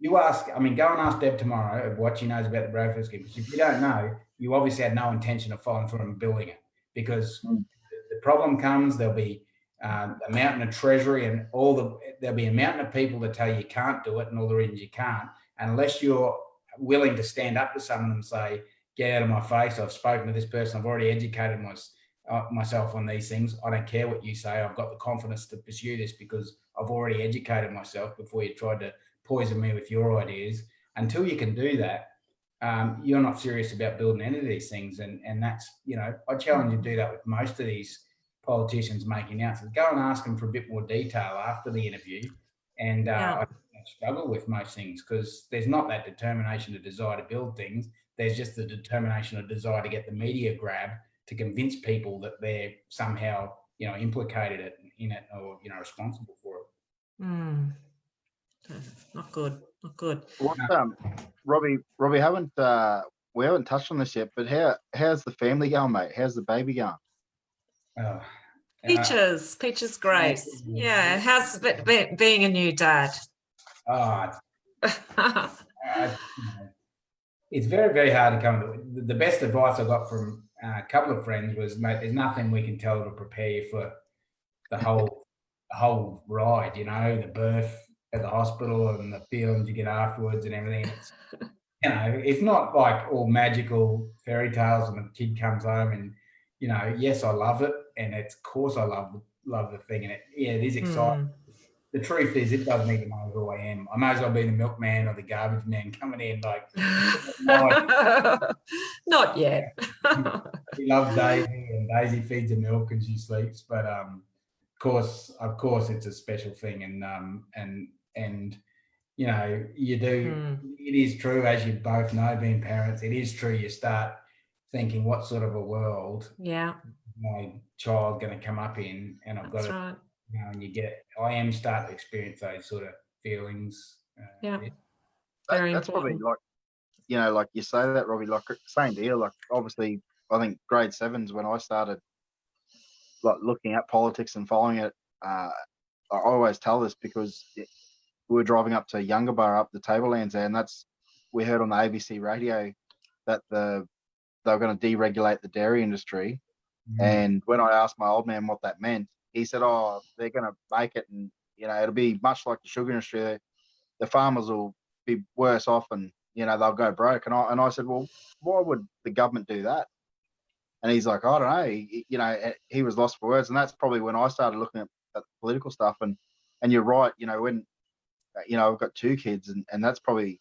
you ask, go and ask Deb tomorrow of what she knows about the Bradfield scheme. Because if you don't know, you obviously had no intention of following through and building it. Because the problem comes, there'll be a mountain of treasury and there'll be a mountain of people that tell you can't do it and all the reasons you can't, unless you're willing to stand up to some of them and say, get out of my face, I've spoken to this person, I've already educated myself on these things. I don't care what you say. I've got the confidence to pursue this because I've already educated myself before you tried to poison me with your ideas. Until you can do that, you're not serious about building any of these things. And that's, I challenge you to do that with most of these politicians making announcements. Go and ask them for a bit more detail after the interview. And I struggle with most things because there's not that determination, the desire to build things. There's just the determination or desire to get the media grab to convince people that they're somehow, implicated in it or, responsible for it. Not good. Oh, good. What Robbie, haven't we haven't touched on this yet, but how's the family going, mate? How's the baby going? Oh, Peaches Grace. Yeah, how's it being a new dad? oh, it's very, very hard to come to. The best advice I got from a couple of friends was, mate, there's nothing we can tell to prepare you for the whole ride, the birth at the hospital and the feelings you get afterwards and everything. It's, it's not like all magical fairy tales and the kid comes home and, yes, I love it. And it's, of course I love the thing. And it is exciting. The truth is, it doesn't even know who I am. I may as well be the milkman or the garbage man coming in. Like, not yet. He loves Daisy, and Daisy feeds her milk and she sleeps. But of course, it's a special thing, and you do. It is true, as you both know, being parents. It is true. You start thinking, what sort of a world, my child's going to come up in, and I've got to. Right. And I am starting to experience those sort of feelings. That's probably like, like you say that, Robbie, like same deal. Like obviously, I think grade 7's when I started like looking at politics and following it. I always tell this because we were driving up to Yungabur up the Tablelands there, and we heard on the ABC radio that they were going to deregulate the dairy industry. And when I asked my old man what that meant, he said, "Oh, they're going to make it, and it'll be much like the sugar industry. The farmers will be worse off, and they'll go broke." And I said, "Well, why would the government do that?" And he's like, "I don't know." He was lost for words, and that's probably when I started looking at political stuff. And you're right. When I've got 2 kids, and that's probably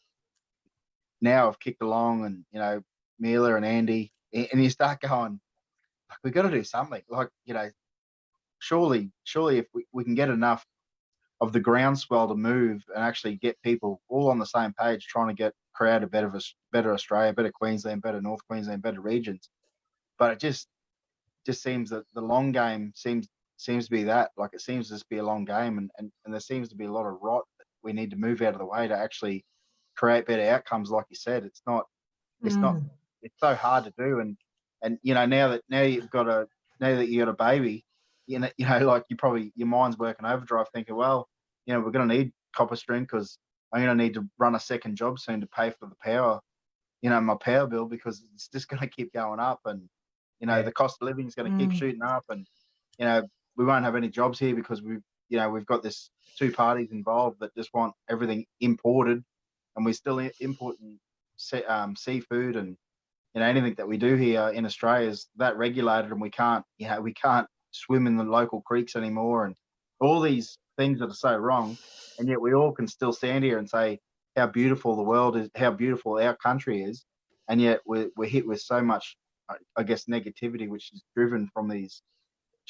now I've kicked along, and Mila and Andy, and you start going, like, we got to do something. Like surely if we can get enough of the groundswell to move and actually get people all on the same page, trying to create a better Australia, better Queensland, better North Queensland, better regions. But it just seems that the long game seems to be that. Like, it seems to just be a long game, and there seems to be a lot of rot that we need to move out of the way to actually create better outcomes. Like you said, it's so hard to do. And now that you got a baby, like your mind's working overdrive, thinking, well, we're going to need copper string because I'm going to need to run a second job soon to pay for the power, my power bill, because it's just going to keep going up, and the cost of living is going to keep shooting up, and we won't have any jobs here because we've got this 2 parties involved that just want everything imported, and we're still importing seafood, and anything that we do here in Australia is that regulated, and we can't swim in the local creeks anymore, and all these things that are so wrong. And yet we all can still stand here and say how beautiful the world is, how beautiful our country is, and yet we're hit with so much, I guess, negativity, which is driven from these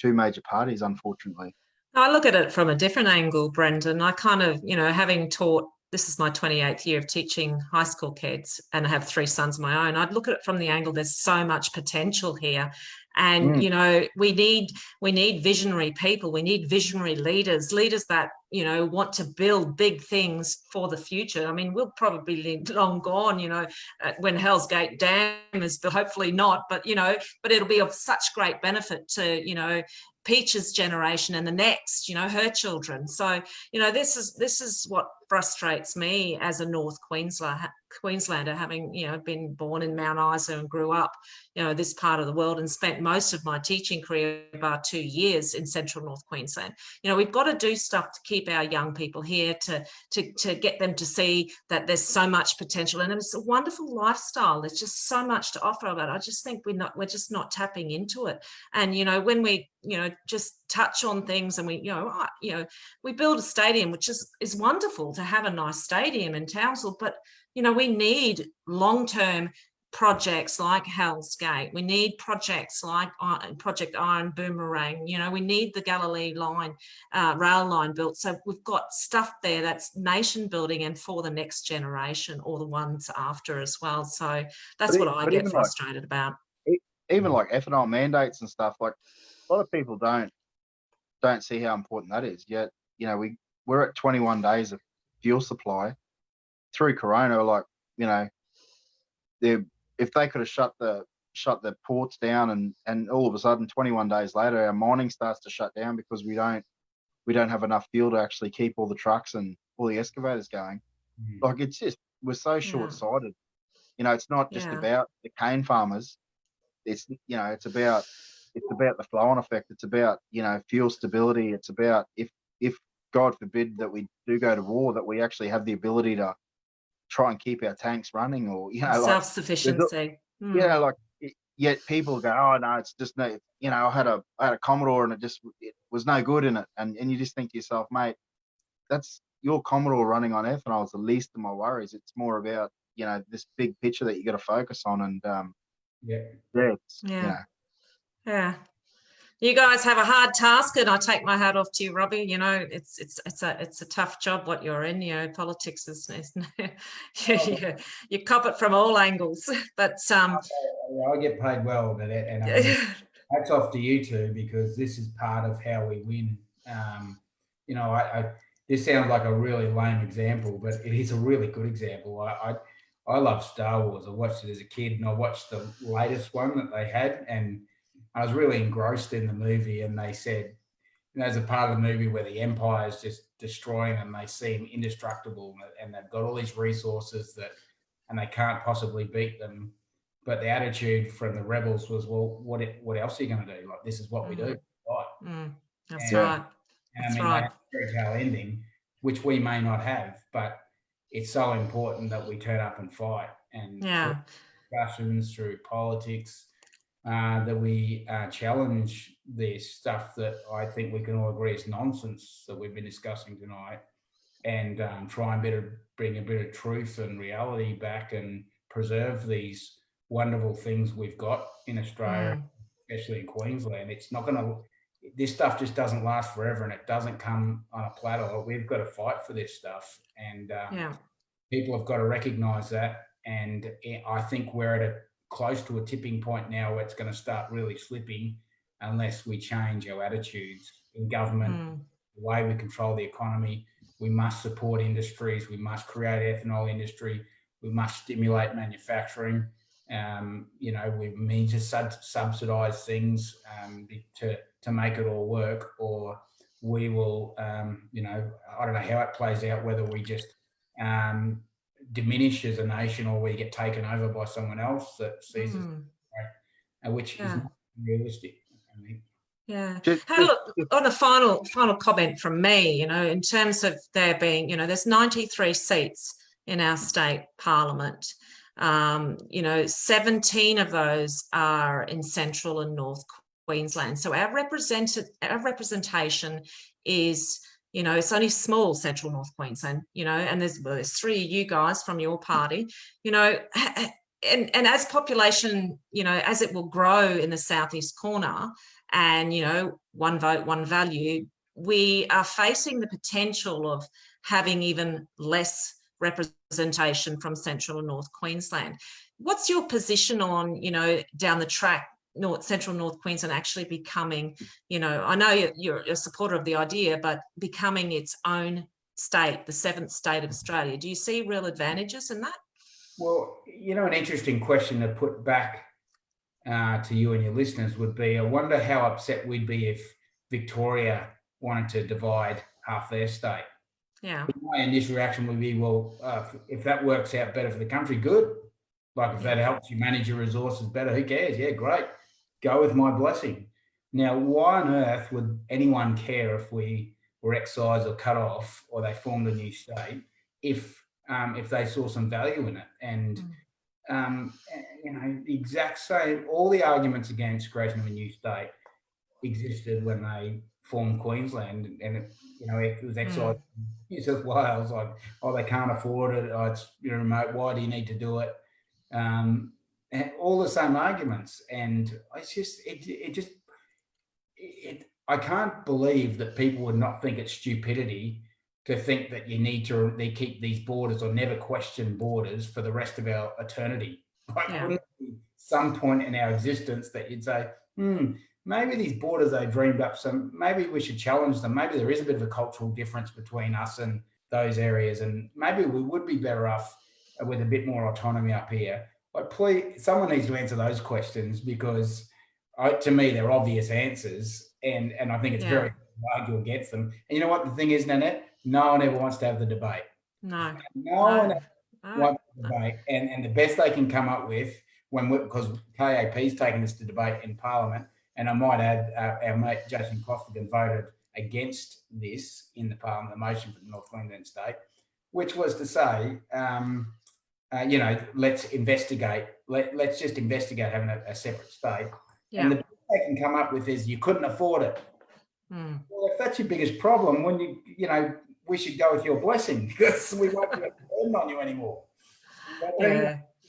2 major parties, unfortunately. I look at it from a different angle, Brendan. I kind of, having taught, this is my 28th year of teaching high school kids, and I have 3 sons of my own. I'd look at it from the angle, there's so much potential here. And, we need visionary people. We need visionary leaders that, want to build big things for the future. I mean, we'll probably be long gone, when Hell's Gate Dam is built, hopefully not, but it'll be of such great benefit to, Peach's generation and the next, her children. So, this is what frustrates me as a North Queenslander, having, been born in Mount Isa and grew up, this part of the world, and spent most of my teaching career, about 2 years, in central North Queensland. We've got to do stuff to keep our young people here, to get them to see that there's so much potential, and it's a wonderful lifestyle. There's just so much to offer about it. I just think we're just not tapping into it. And when we just touch on things, and we build a stadium, which is wonderful to have a nice stadium in Townsville, but we need long-term projects like Hell's Gate. We need projects like Project Iron Boomerang. We need the Galilee line, rail line built. So we've got stuff there that's nation building and for the next generation, or the ones after as well. So that's what I get frustrated about. Even like ethanol mandates and stuff, like a lot of people don't see how important that is. Yet, we're at 21 days of fuel supply, through Corona, like, you know, if they could have shut the ports down, and all of a sudden 21 days later our mining starts to shut down because we don't have enough fuel to actually keep all the trucks and all the excavators going. Like, it's just, we're so short-sighted. You know, it's not just about the cane farmers. It's, you know, it's about the flow-on effect. It's about, you know, fuel stability. It's about if God forbid that we do go to war, that we actually have the ability to try and keep our tanks running, or, you know, like self-sufficiency. yeah, like, yet people go, oh no, it's just no, you know, I had a Commodore and it was no good in it, and you just think to yourself, mate, that's your Commodore running on ethanol is the least of my worries. It's more about, you know, this big picture that you got to focus on, and yeah. You guys have a hard task, and I take my hat off to you, Robbie. You know, it's a tough job what you're in. You know, politics is you cop it from all angles. But I get paid well, but and hats off to you two, because this is part of how we win. You know, this sounds like a really lame example, but it is a really good example. I love Star Wars. I watched it as a kid, and I watched the latest one that they had, and I was really engrossed in the movie. And they said, you know, there's a part of the movie where the Empire is just destroying them. They seem indestructible, and they've got all these resources and they can't possibly beat them. But the attitude from the rebels was, well, what else are you going to do? Like, this is what we do. Right. That's right. And I mean, they have a fairy tale ending, which we may not have, but it's so important that we turn up and fight. And through discussions, through politics, that we challenge this stuff that I think we can all agree is nonsense that we've been discussing tonight, and try and bring a bit of truth and reality back, and preserve these wonderful things we've got in Australia, especially in Queensland. It's not going to, this stuff just doesn't last forever, and it doesn't come on a platter. We've got to fight for this stuff, and people have got to recognise that. And I think we're at close to a tipping point now where it's going to start really slipping unless we change our attitudes in government, the way we control the economy. We must support industries. We must create ethanol industry. We must stimulate manufacturing. You know, we need to subsidise things to make it all work, or we will, you know, I don't know how it plays out, whether we just diminish as a nation, or we get taken over by someone else that sees us, which is not realistic, I think. Yeah. Hey, look, on a final comment from me, you know, in terms of there being, you know, there's 93 seats in our state parliament. You know, 17 of those are in central and north Queensland. So our representation is, you know, it's only small central north Queensland, you know, and there's 3 of you guys from your party, you know, and as population, you know, as it will grow in the southeast corner, and, you know, one vote, one value, we are facing the potential of having even less representation from central and north Queensland. What's your position on, you know, down the track, central north Queensland actually becoming, you know, I know you're a supporter of the idea, but becoming its own state, the 7th state of Australia? Do you see real advantages in that? Well, you know, an interesting question to put back to you and your listeners would be, I wonder how upset we'd be if Victoria wanted to divide half their state. Yeah. My initial reaction would be, well, if that works out better for the country, good. Like, if that helps you manage your resources better, who cares? Yeah, great. Go with my blessing. Now, why on earth would anyone care if we were excised or cut off, or they formed a new state, if they saw some value in it? And you know, the exact same, all the arguments against creation of a new state existed when they formed Queensland, and it, you know, it was excised New South Wales, like, oh, they can't afford it, oh, it's, you know, remote, why do you need to do it? And all the same arguments, and it's just, I can't believe that people would not think it's stupidity to think that you need to keep these borders or never question borders for the rest of our eternity. Like, wouldn't there be some point in our existence that you'd say, maybe these borders they dreamed up, maybe we should challenge them. Maybe there is a bit of a cultural difference between us and those areas, and maybe we would be better off with a bit more autonomy up here. But please, someone needs to answer those questions, because to me, they're obvious answers, and I think it's very hard to argue against them. And you know what the thing is, Nanette? No one ever wants to have the debate. No. No one wants to debate, and the best they can come up with, because KAP's taken this to debate in Parliament, and I might add, our mate Jason Costigan voted against this in the Parliament, the motion for the North Queensland state, which was to say, let's investigate. Let's just investigate having a separate state. Yeah. And the best they can come up with is you couldn't afford it. Well, if that's your biggest problem, when we should go with your blessing, because we won't be able to burden on you anymore.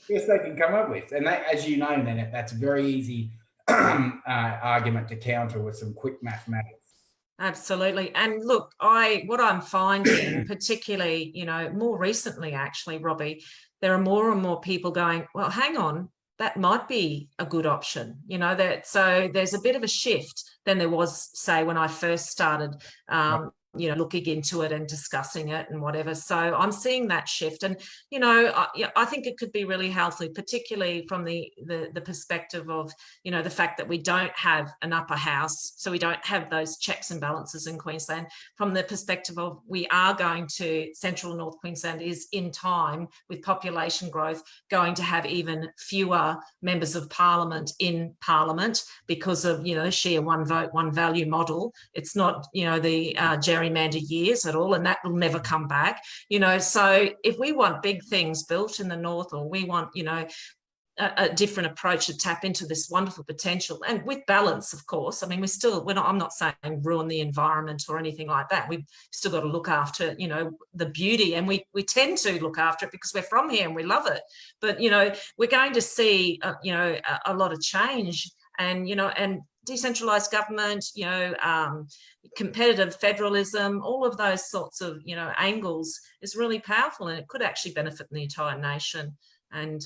Best they can come up with, and that, as you know, Nanette, that's a very easy argument to counter with some quick mathematics. Absolutely. And look, what I'm finding, particularly, more recently, actually, Robbie, there are more and more people going, well, hang on, that might be a good option. So there's a bit of a shift than there was, say, when I first started, looking into it and discussing it and whatever. So I'm seeing that shift, and I think it could be really healthy, particularly from the perspective of the fact that we don't have an upper house, so we don't have those checks and balances in Queensland. From the perspective of we are going to, Central North Queensland is in time with population growth going to have even fewer members of Parliament in Parliament because of sheer one vote, one value model. It's not the gerrymander years at all, and that will never come back. So if we want big things built in the north, or we want a different approach to tap into this wonderful potential, and with balance, of course. I mean, I'm not saying ruin the environment or anything like that. We've still got to look after the beauty, and we tend to look after it because we're from here and we love it. But we're going to see a lot of change, and decentralized government, competitive federalism, all of those sorts of angles is really powerful, and it could actually benefit the entire nation. And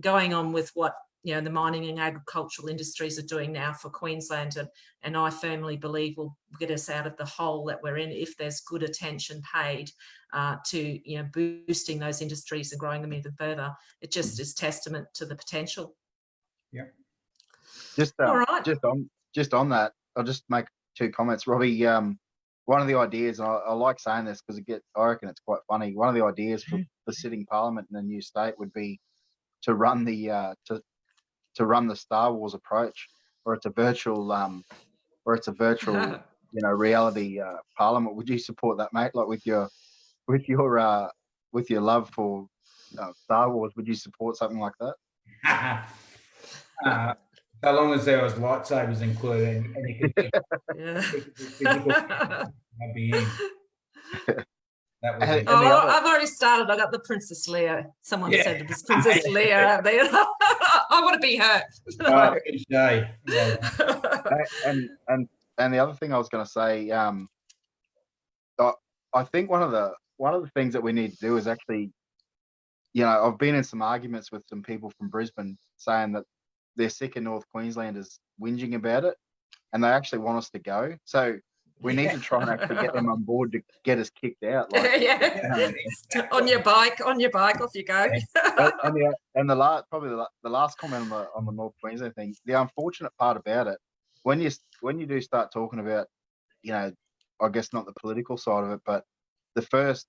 going on with what the mining and agricultural industries are doing now for Queensland, and I firmly believe will get us out of the hole that we're in if there's good attention paid to boosting those industries and growing them even further. It just is testament to the potential. Yeah. All right. Just on that, I'll just make 2 comments, Robbie. One of the ideas, and I like saying this because I reckon it's quite funny. One of the ideas for the sitting Parliament in a new state would be to run the Star Wars approach, or it's a virtual reality Parliament. Would you support that, mate? Like with your love for Star Wars, would you support something like that? So long as there was lightsabers included, and you could I'd be in. I've already started. I got the Princess Leia. Someone said it was Princess Leia. I want to be her. And the other thing I was going to say, I think one of the things that we need to do is actually, I've been in some arguments with some people from Brisbane saying that they're sick of North Queenslanders whinging about it, and they actually want us to go. So we need to try and actually get them on board to get us kicked out. On your bike, off you go. And the last comment on the North Queensland thing, the unfortunate part about it, when you do start talking about, I guess not the political side of it, but the first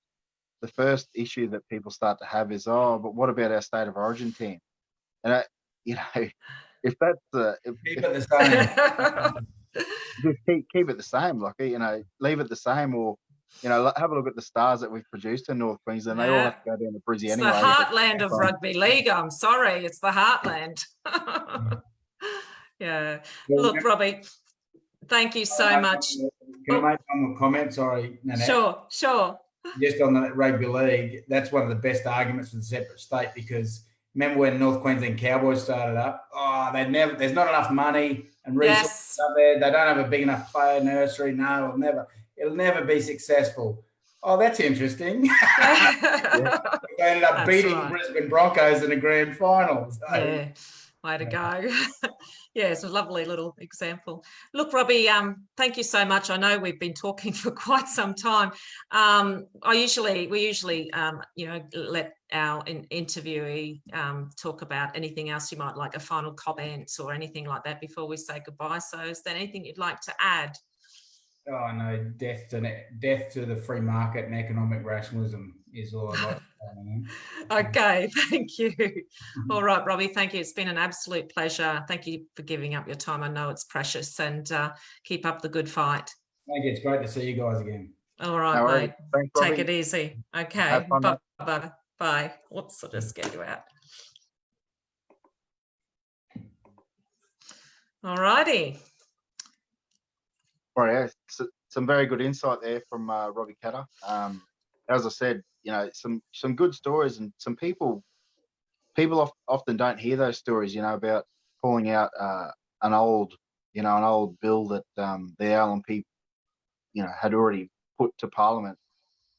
issue that people start to have is, but what about our state of origin team? And if that's keep it the same. Just keep it the same, leave it the same, or have a look at the stars that we've produced in North Queensland. They all have to go down to Brizzy anyway. It's the heartland of rugby league. I'm sorry, it's the heartland. Yeah. Look, Robbie, thank you so much. Can I make one more comment? Sorry, Nanette. Sure. Just on the rugby league, that's one of the best arguments for the separate state, because remember when North Queensland Cowboys started up? There's not enough money and resources up there. They don't have a big enough player nursery. No, it'll never be successful. Oh, that's interesting. They ended up beating Brisbane Broncos in the grand final. So. Way to go. Yeah, it's a lovely little example. Look, Robbie, thank you so much. I know we've been talking for quite some time. We usually let our interviewee talk about anything else you might like, a final comment or anything like that before we say goodbye. So is there anything you'd like to add? Oh no, death to the free market and economic rationalism is all I'd like to say. Okay, thank you. All right, Robbie, thank you. It's been an absolute pleasure. Thank you for giving up your time. I know it's precious, and keep up the good fight. Thank you. It's great to see you guys again. All right, No worries. mate. Thanks, Take Robbie. it easy. Okay. Have fun, mate. Bye. Bye. Whoops, I'll just get you out. All righty. All right, yeah. So, some very good insight there from Robbie Katter. As I said, some good stories, and some people often don't hear those stories, about pulling out an old bill that the LNP, had already put to Parliament.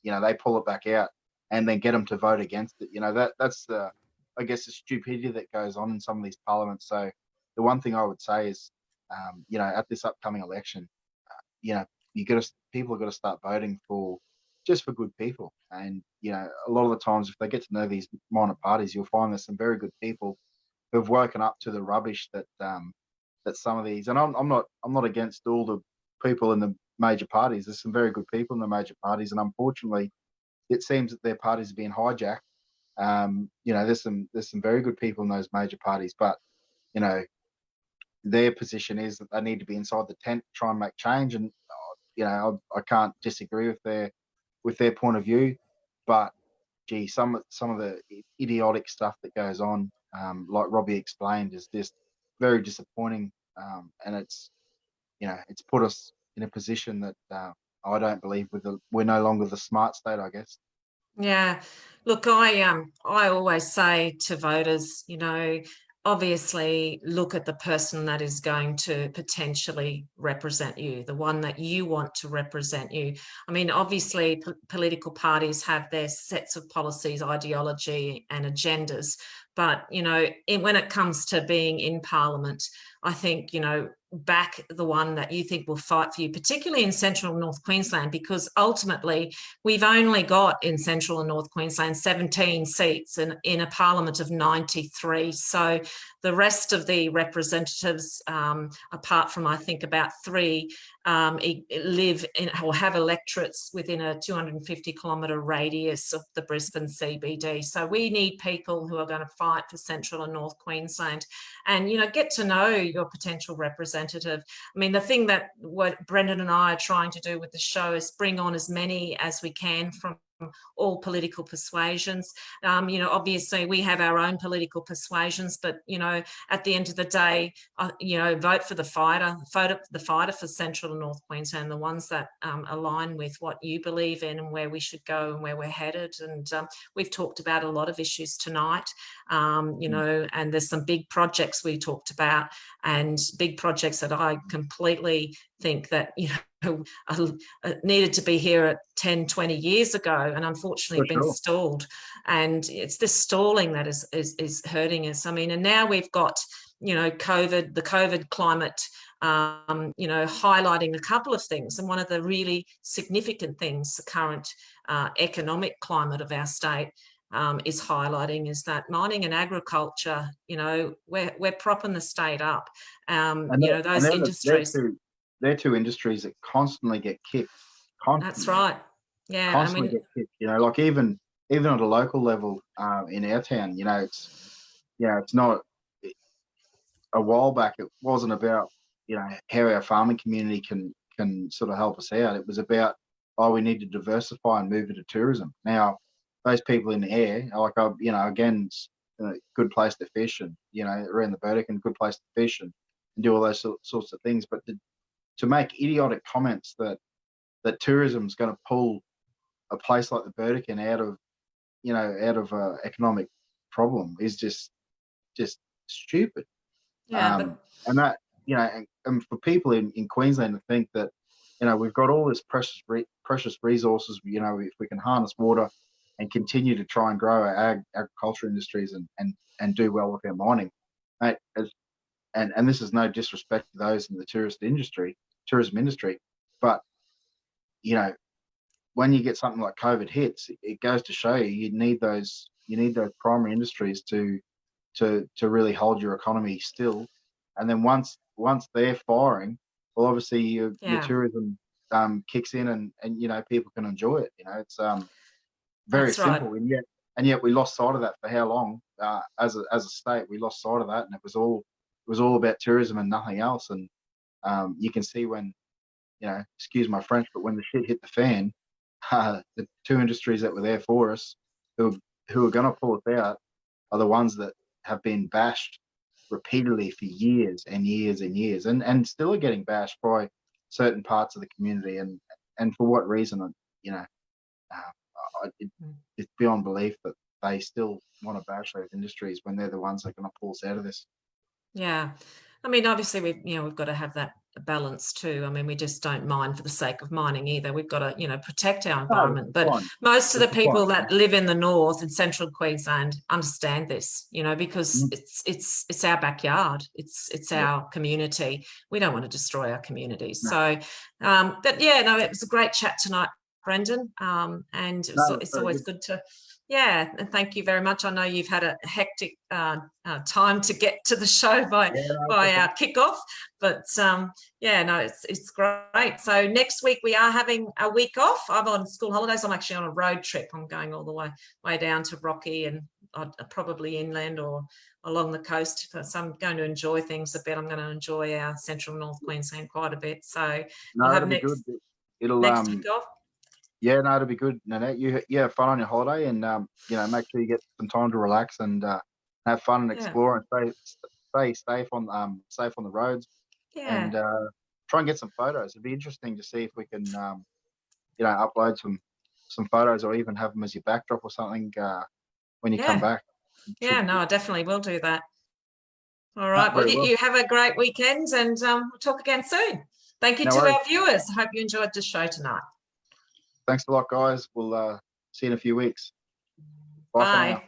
They pull it back out and then get them to vote against it. That's I guess, the stupidity that goes on in some of these parliaments. So the one thing I would say is, at this upcoming election, people have got to start voting for good people. And a lot of the times, if they get to know these minor parties, you'll find there's some very good people who've woken up to the rubbish that some of these. And I'm not against all the people in the major parties. There's some very good people in the major parties, and unfortunately, it seems that their parties are being hijacked. There's some very good people in those major parties, but their position is that they need to be inside the tent, try and make change. And I can't disagree with their point of view, but gee, some of the idiotic stuff that goes on, like Robbie explained, is just very disappointing, and it's put us in a position that I don't believe we're no longer the smart state, I guess. Yeah, look, I always say to voters, obviously look at the person that is going to potentially represent you, the one that you want to represent you. I mean, obviously political parties have their sets of policies, ideology and agendas, but when it comes to being in Parliament, I think back the one that you think will fight for you, particularly in Central and North Queensland, because ultimately we've only got in Central and North Queensland 17 seats in a Parliament of 93. So the rest of the representatives, apart from I think about 3, live in or have electorates within a 250-kilometre radius of the Brisbane CBD. So we need people who are going to fight for Central and North Queensland, and get to know your potential representative. I mean, the thing that what Brendan and I are trying to do with the show is bring on as many as we can from all political persuasions. Obviously we have our own political persuasions, but at the end of the day, vote for the fighter for Central and North Queensland, the ones that align with what you believe in and where we should go and where we're headed. And we've talked about a lot of issues tonight, and there's some big projects we talked about, and big projects that I completely think that needed to be here at 10, 20 years ago, and unfortunately been stalled. And it's this stalling that is hurting us. I mean, and now we've got, the COVID climate, highlighting a couple of things. And one of the really significant things the current economic climate of our state is highlighting is that mining and agriculture, we're propping the state up. Those industries. They're two industries that constantly get kicked. That's right. Yeah, constantly get kicked. Like even at a local level in our town, it's not. A while back, it wasn't about how our farming community can sort of help us out. It was about we need to diversify and move into tourism. Now, those people in the air, again, it's a good place to fish, and around the Burdekin, good place to fish and do all those sorts of things. But to make idiotic comments that tourism is going to pull a place like the Burdekin out of economic problem is just stupid. Yeah, and that and for people in Queensland to think that we've got all this precious resources, if we can harness water and continue to try and grow our agriculture industries and do well with our mining, mate, and this is no disrespect to those in the tourism industry, but you know, when you get something like COVID hits, it goes to show you need those primary industries to really hold your economy still. And then once they're firing, well, obviously your tourism kicks in, and people can enjoy it. It's very simple, right. and yet we lost sight of that for how long? As a state, we lost sight of that, and it was all about tourism and nothing else. And you can see when, excuse my French, but when the shit hit the fan, the two industries that were there for us, who are going to pull us out, are the ones that have been bashed repeatedly for years and years and years, and still are getting bashed by certain parts of the community. And for what reason? It's beyond belief that they still want to bash those industries when they're the ones that are going to pull us out of this. Yeah, I mean, obviously we've got to have that balance too. I mean, we just don't mine for the sake of mining either. We've got to, protect our environment. But most of the people that live in the north and central Queensland understand this, because it's our backyard. It's our community. We don't want to destroy our communities. No. So, but yeah, no, it was a great chat tonight, Brendan. And it's always good to. Yeah, and thank you very much. I know you've had a hectic time to get to the show by our kickoff, but it's great. So next week we are having a week off. I'm on school holidays. I'm actually on a road trip. I'm going all the way down to Rocky and probably inland or along the coast. So I'm going to enjoy things a bit. I'm going to enjoy our central North Queensland quite a bit. So we'll have next week off. Yeah, no, it'll be good, Nanette. You have fun on your holiday, and make sure you get some time to relax and have fun and explore, and stay safe on the roads. Yeah. And try and get some photos. It'd be interesting to see if we can upload some photos, or even have them as your backdrop or something when you come back. Yeah, no, I definitely will do that. All right. Well, you have a great weekend, and we'll talk again soon. Thank you to our viewers. I hope you enjoyed the show tonight. Thanks a lot, guys. We'll see you in a few weeks. Bye.